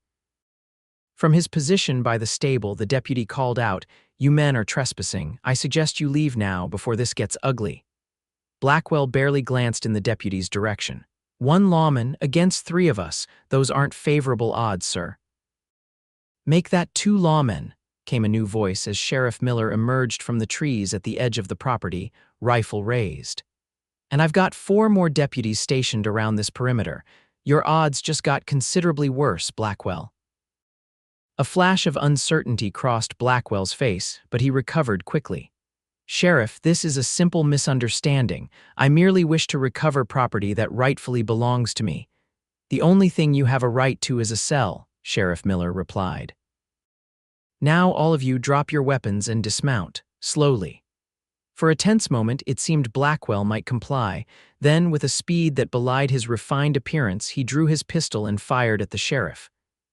From his position by the stable, the deputy called out, You men are trespassing. I suggest you leave now before this gets ugly. Blackwell barely glanced in the deputy's direction. One lawman against 3 of us. Those aren't favorable odds, sir. Make that 2 lawmen, came a new voice as Sheriff Miller emerged from the trees at the edge of the property, rifle raised. And I've got 4 more deputies stationed around this perimeter. Your odds just got considerably worse, Blackwell. A flash of uncertainty crossed Blackwell's face, but he recovered quickly. Sheriff, this is a simple misunderstanding. I merely wish to recover property that rightfully belongs to me. The only thing you have a right to is a cell, Sheriff Miller replied. Now all of you drop your weapons and dismount, slowly. For a tense moment, it seemed Blackwell might comply. Then, with a speed that belied his refined appearance, he drew his pistol and fired at the sheriff.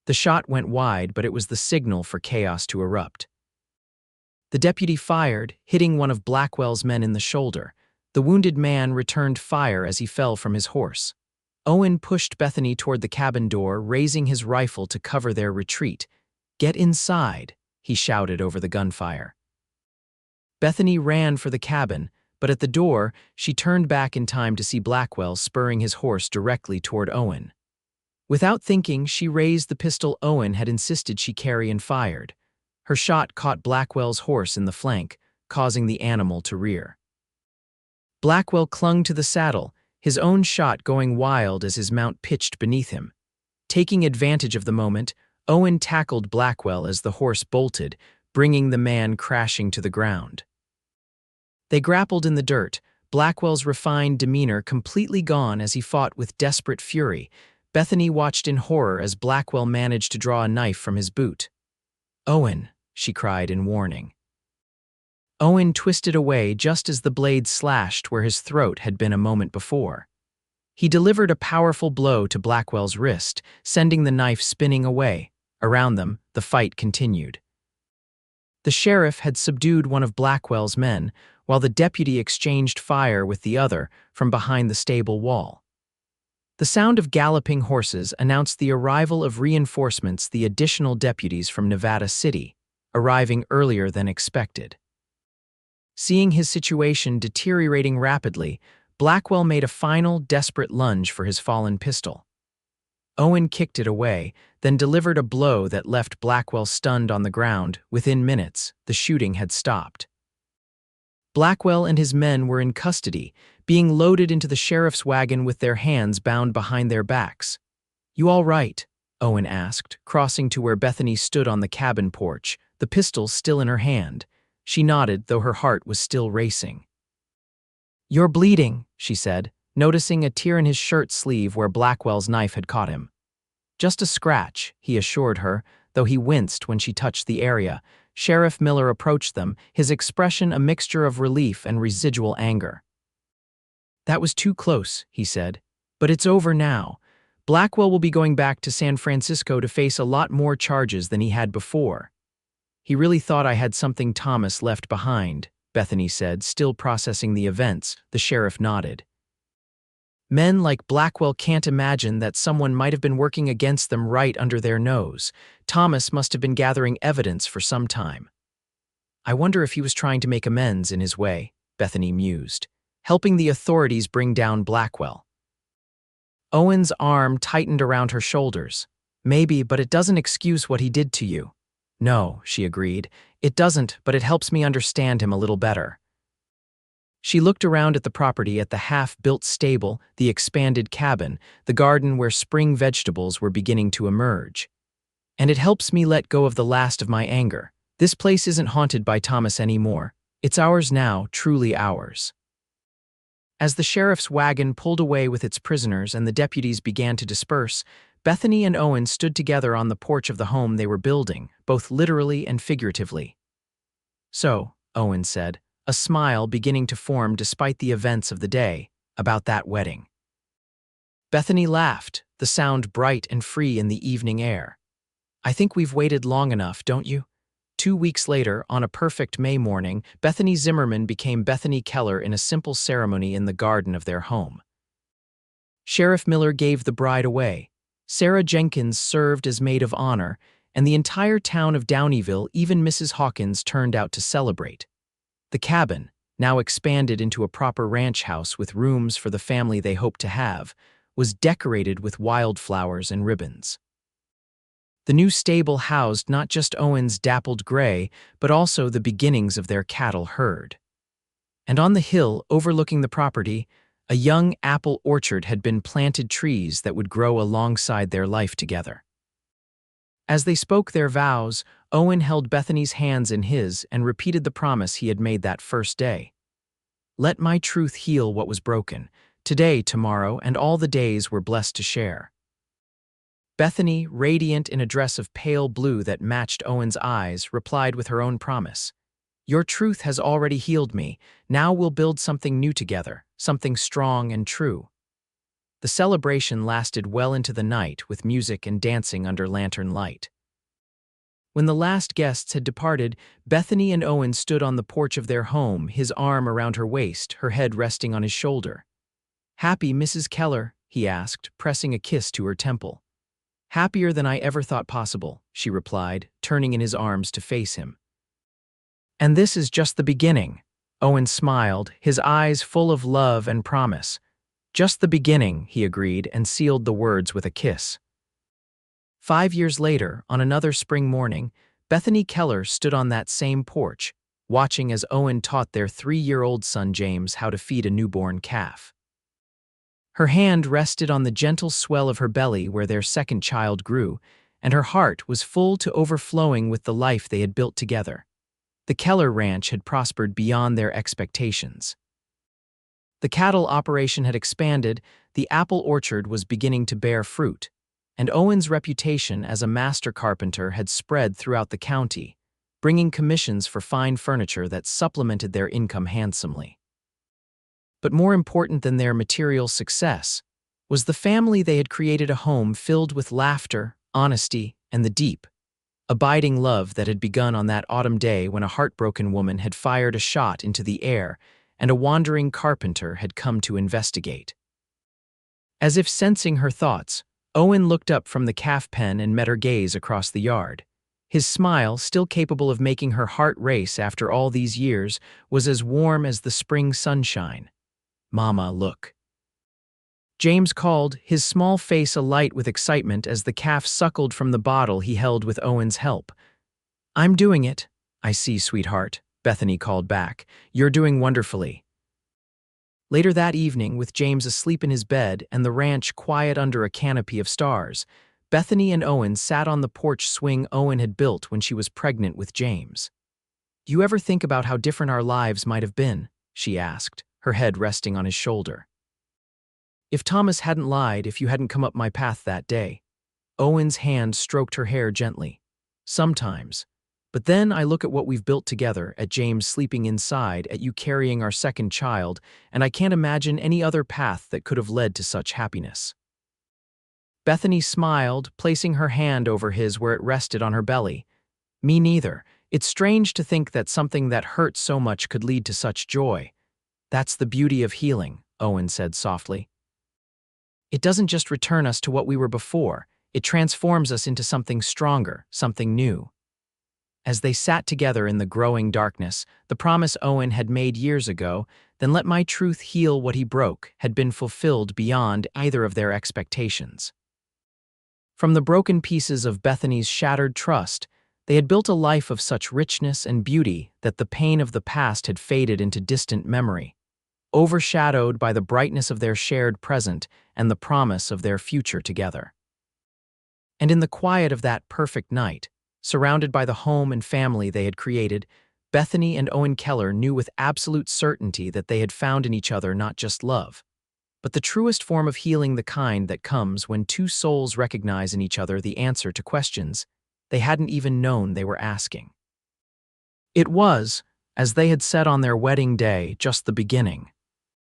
The shot went wide, but it was the signal for chaos to erupt. The deputy fired, hitting one of Blackwell's men in the shoulder. The wounded man returned fire as he fell from his horse. Owen pushed Bethany toward the cabin door, raising his rifle to cover their retreat. Get inside, he shouted over the gunfire. Bethany ran for the cabin, but at the door, she turned back in time to see Blackwell spurring his horse directly toward Owen. Without thinking, she raised the pistol Owen had insisted she carry and fired. Her shot caught Blackwell's horse in the flank, causing the animal to rear. Blackwell clung to the saddle, his own shot going wild as his mount pitched beneath him. Taking advantage of the moment, Owen tackled Blackwell as the horse bolted, bringing the man crashing to the ground. They grappled in the dirt, Blackwell's refined demeanor completely gone as he fought with desperate fury. Bethany watched in horror as Blackwell managed to draw a knife from his boot. Owen, she cried in warning. Owen twisted away just as the blade slashed where his throat had been a moment before. He delivered a powerful blow to Blackwell's wrist, sending the knife spinning away. Around them, the fight continued. The sheriff had subdued one of Blackwell's men, while the deputy exchanged fire with the other from behind the stable wall. The sound of galloping horses announced the arrival of reinforcements, the additional deputies from Nevada City, arriving earlier than expected. Seeing his situation deteriorating rapidly, Blackwell made a final, desperate lunge for his fallen pistol. Owen kicked it away, then delivered a blow that left Blackwell stunned on the ground. Within minutes, the shooting had stopped. Blackwell and his men were in custody, being loaded into the sheriff's wagon with their hands bound behind their backs. You all right? Owen asked, crossing to where Bethany stood on the cabin porch, the pistol still in her hand. She nodded, though her heart was still racing. You're bleeding, she said, noticing a tear in his shirt sleeve where Blackwell's knife had caught him. Just a scratch, he assured her, though he winced when she touched the area. Sheriff Miller approached them, his expression a mixture of relief and residual anger. That was too close, he said. But it's over now. Blackwell will be going back to San Francisco to face a lot more charges than he had before. He really thought I had something Thomas left behind, Bethany said, still processing the events. The sheriff nodded. Men like Blackwell can't imagine that someone might have been working against them right under their nose. Thomas must have been gathering evidence for some time. I wonder if he was trying to make amends in his way, Bethany mused, helping the authorities bring down Blackwell. Owen's arm tightened around her shoulders. Maybe, but it doesn't excuse what he did to you. No, she agreed. It doesn't, but it helps me understand him a little better. She looked around at the property, at the half-built stable, the expanded cabin, the garden where spring vegetables were beginning to emerge. And it helps me let go of the last of my anger. This place isn't haunted by Thomas anymore. It's ours now, truly ours. As the sheriff's wagon pulled away with its prisoners and the deputies began to disperse, Bethany and Owen stood together on the porch of the home they were building, both literally and figuratively. "So," Owen said, a smile beginning to form despite the events of the day, "about that wedding." Bethany laughed, the sound bright and free in the evening air. "I think we've waited long enough, don't you?" 2 weeks later, on a perfect May morning, Bethany Zimmerman became Bethany Keller in a simple ceremony in the garden of their home. Sheriff Miller gave the bride away. Sarah Jenkins served as maid of honor, and the entire town of Downieville, even Mrs. Hawkins, turned out to celebrate. The cabin, now expanded into a proper ranch house with rooms for the family they hoped to have, was decorated with wildflowers and ribbons. The new stable housed not just Owen's dappled gray, but also the beginnings of their cattle herd. And on the hill overlooking the property, a young apple orchard had been planted, trees that would grow alongside their life together. As they spoke their vows, Owen held Bethany's hands in his and repeated the promise he had made that first day. "Let my truth heal what was broken. Today, tomorrow, and all the days we're blessed to share." Bethany, radiant in a dress of pale blue that matched Owen's eyes, replied with her own promise. "Your truth has already healed me. Now we'll build something new together, something strong and true." The celebration lasted well into the night, with music and dancing under lantern light. When the last guests had departed, Bethany and Owen stood on the porch of their home, his arm around her waist, her head resting on his shoulder. "Happy, Mrs. Keller?" he asked, pressing a kiss to her temple. "Happier than I ever thought possible," she replied, turning in his arms to face him. "And this is just the beginning." Owen smiled, his eyes full of love and promise. "Just the beginning," he agreed, and sealed the words with a kiss. 5 years later, on another spring morning, Bethany Keller stood on that same porch, watching as Owen taught their 3-year-old son James how to feed a newborn calf. Her hand rested on the gentle swell of her belly where their second child grew, and her heart was full to overflowing with the life they had built together. The Keller ranch had prospered beyond their expectations. The cattle operation had expanded, the apple orchard was beginning to bear fruit, and Owen's reputation as a master carpenter had spread throughout the county, bringing commissions for fine furniture that supplemented their income handsomely. But more important than their material success was the family they had created, a home filled with laughter, honesty, and the deep, abiding love that had begun on that autumn day when a heartbroken woman had fired a shot into the air and a wandering carpenter had come to investigate. As if sensing her thoughts, Owen looked up from the calf pen and met her gaze across the yard. His smile, still capable of making her heart race after all these years, was as warm as the spring sunshine. "Mama, look." James called, his small face alight with excitement as the calf suckled from the bottle he held with Owen's help. "I'm doing it." "I see, sweetheart," Bethany called back. "You're doing wonderfully." Later that evening, with James asleep in his bed and the ranch quiet under a canopy of stars, Bethany and Owen sat on the porch swing Owen had built when she was pregnant with James. "Do you ever think about how different our lives might have been?" she asked, her head resting on his shoulder. "If Thomas hadn't lied, if you hadn't come up my path that day." Owen's hand stroked her hair gently. "Sometimes. But then I look at what we've built together, at James sleeping inside, at you carrying our second child, and I can't imagine any other path that could have led to such happiness." Bethany smiled, placing her hand over his where it rested on her belly. "Me neither. It's strange to think that something that hurt so much could lead to such joy." "That's the beauty of healing," Owen said softly. "It doesn't just return us to what we were before, it transforms us into something stronger, something new." As they sat together in the growing darkness, the promise Owen had made years ago, "Then let my truth heal what he broke," had been fulfilled beyond either of their expectations. From the broken pieces of Bethany's shattered trust, they had built a life of such richness and beauty that the pain of the past had faded into distant memory. overshadowed by the brightness of their shared present and the promise of their future together. And in the quiet of that perfect night, surrounded by the home and family they had created, Bethany and Owen Keller knew with absolute certainty that they had found in each other not just love, but the truest form of healing, the kind that comes when two souls recognize in each other the answer to questions they hadn't even known they were asking. It was, as they had said on their wedding day, just the beginning.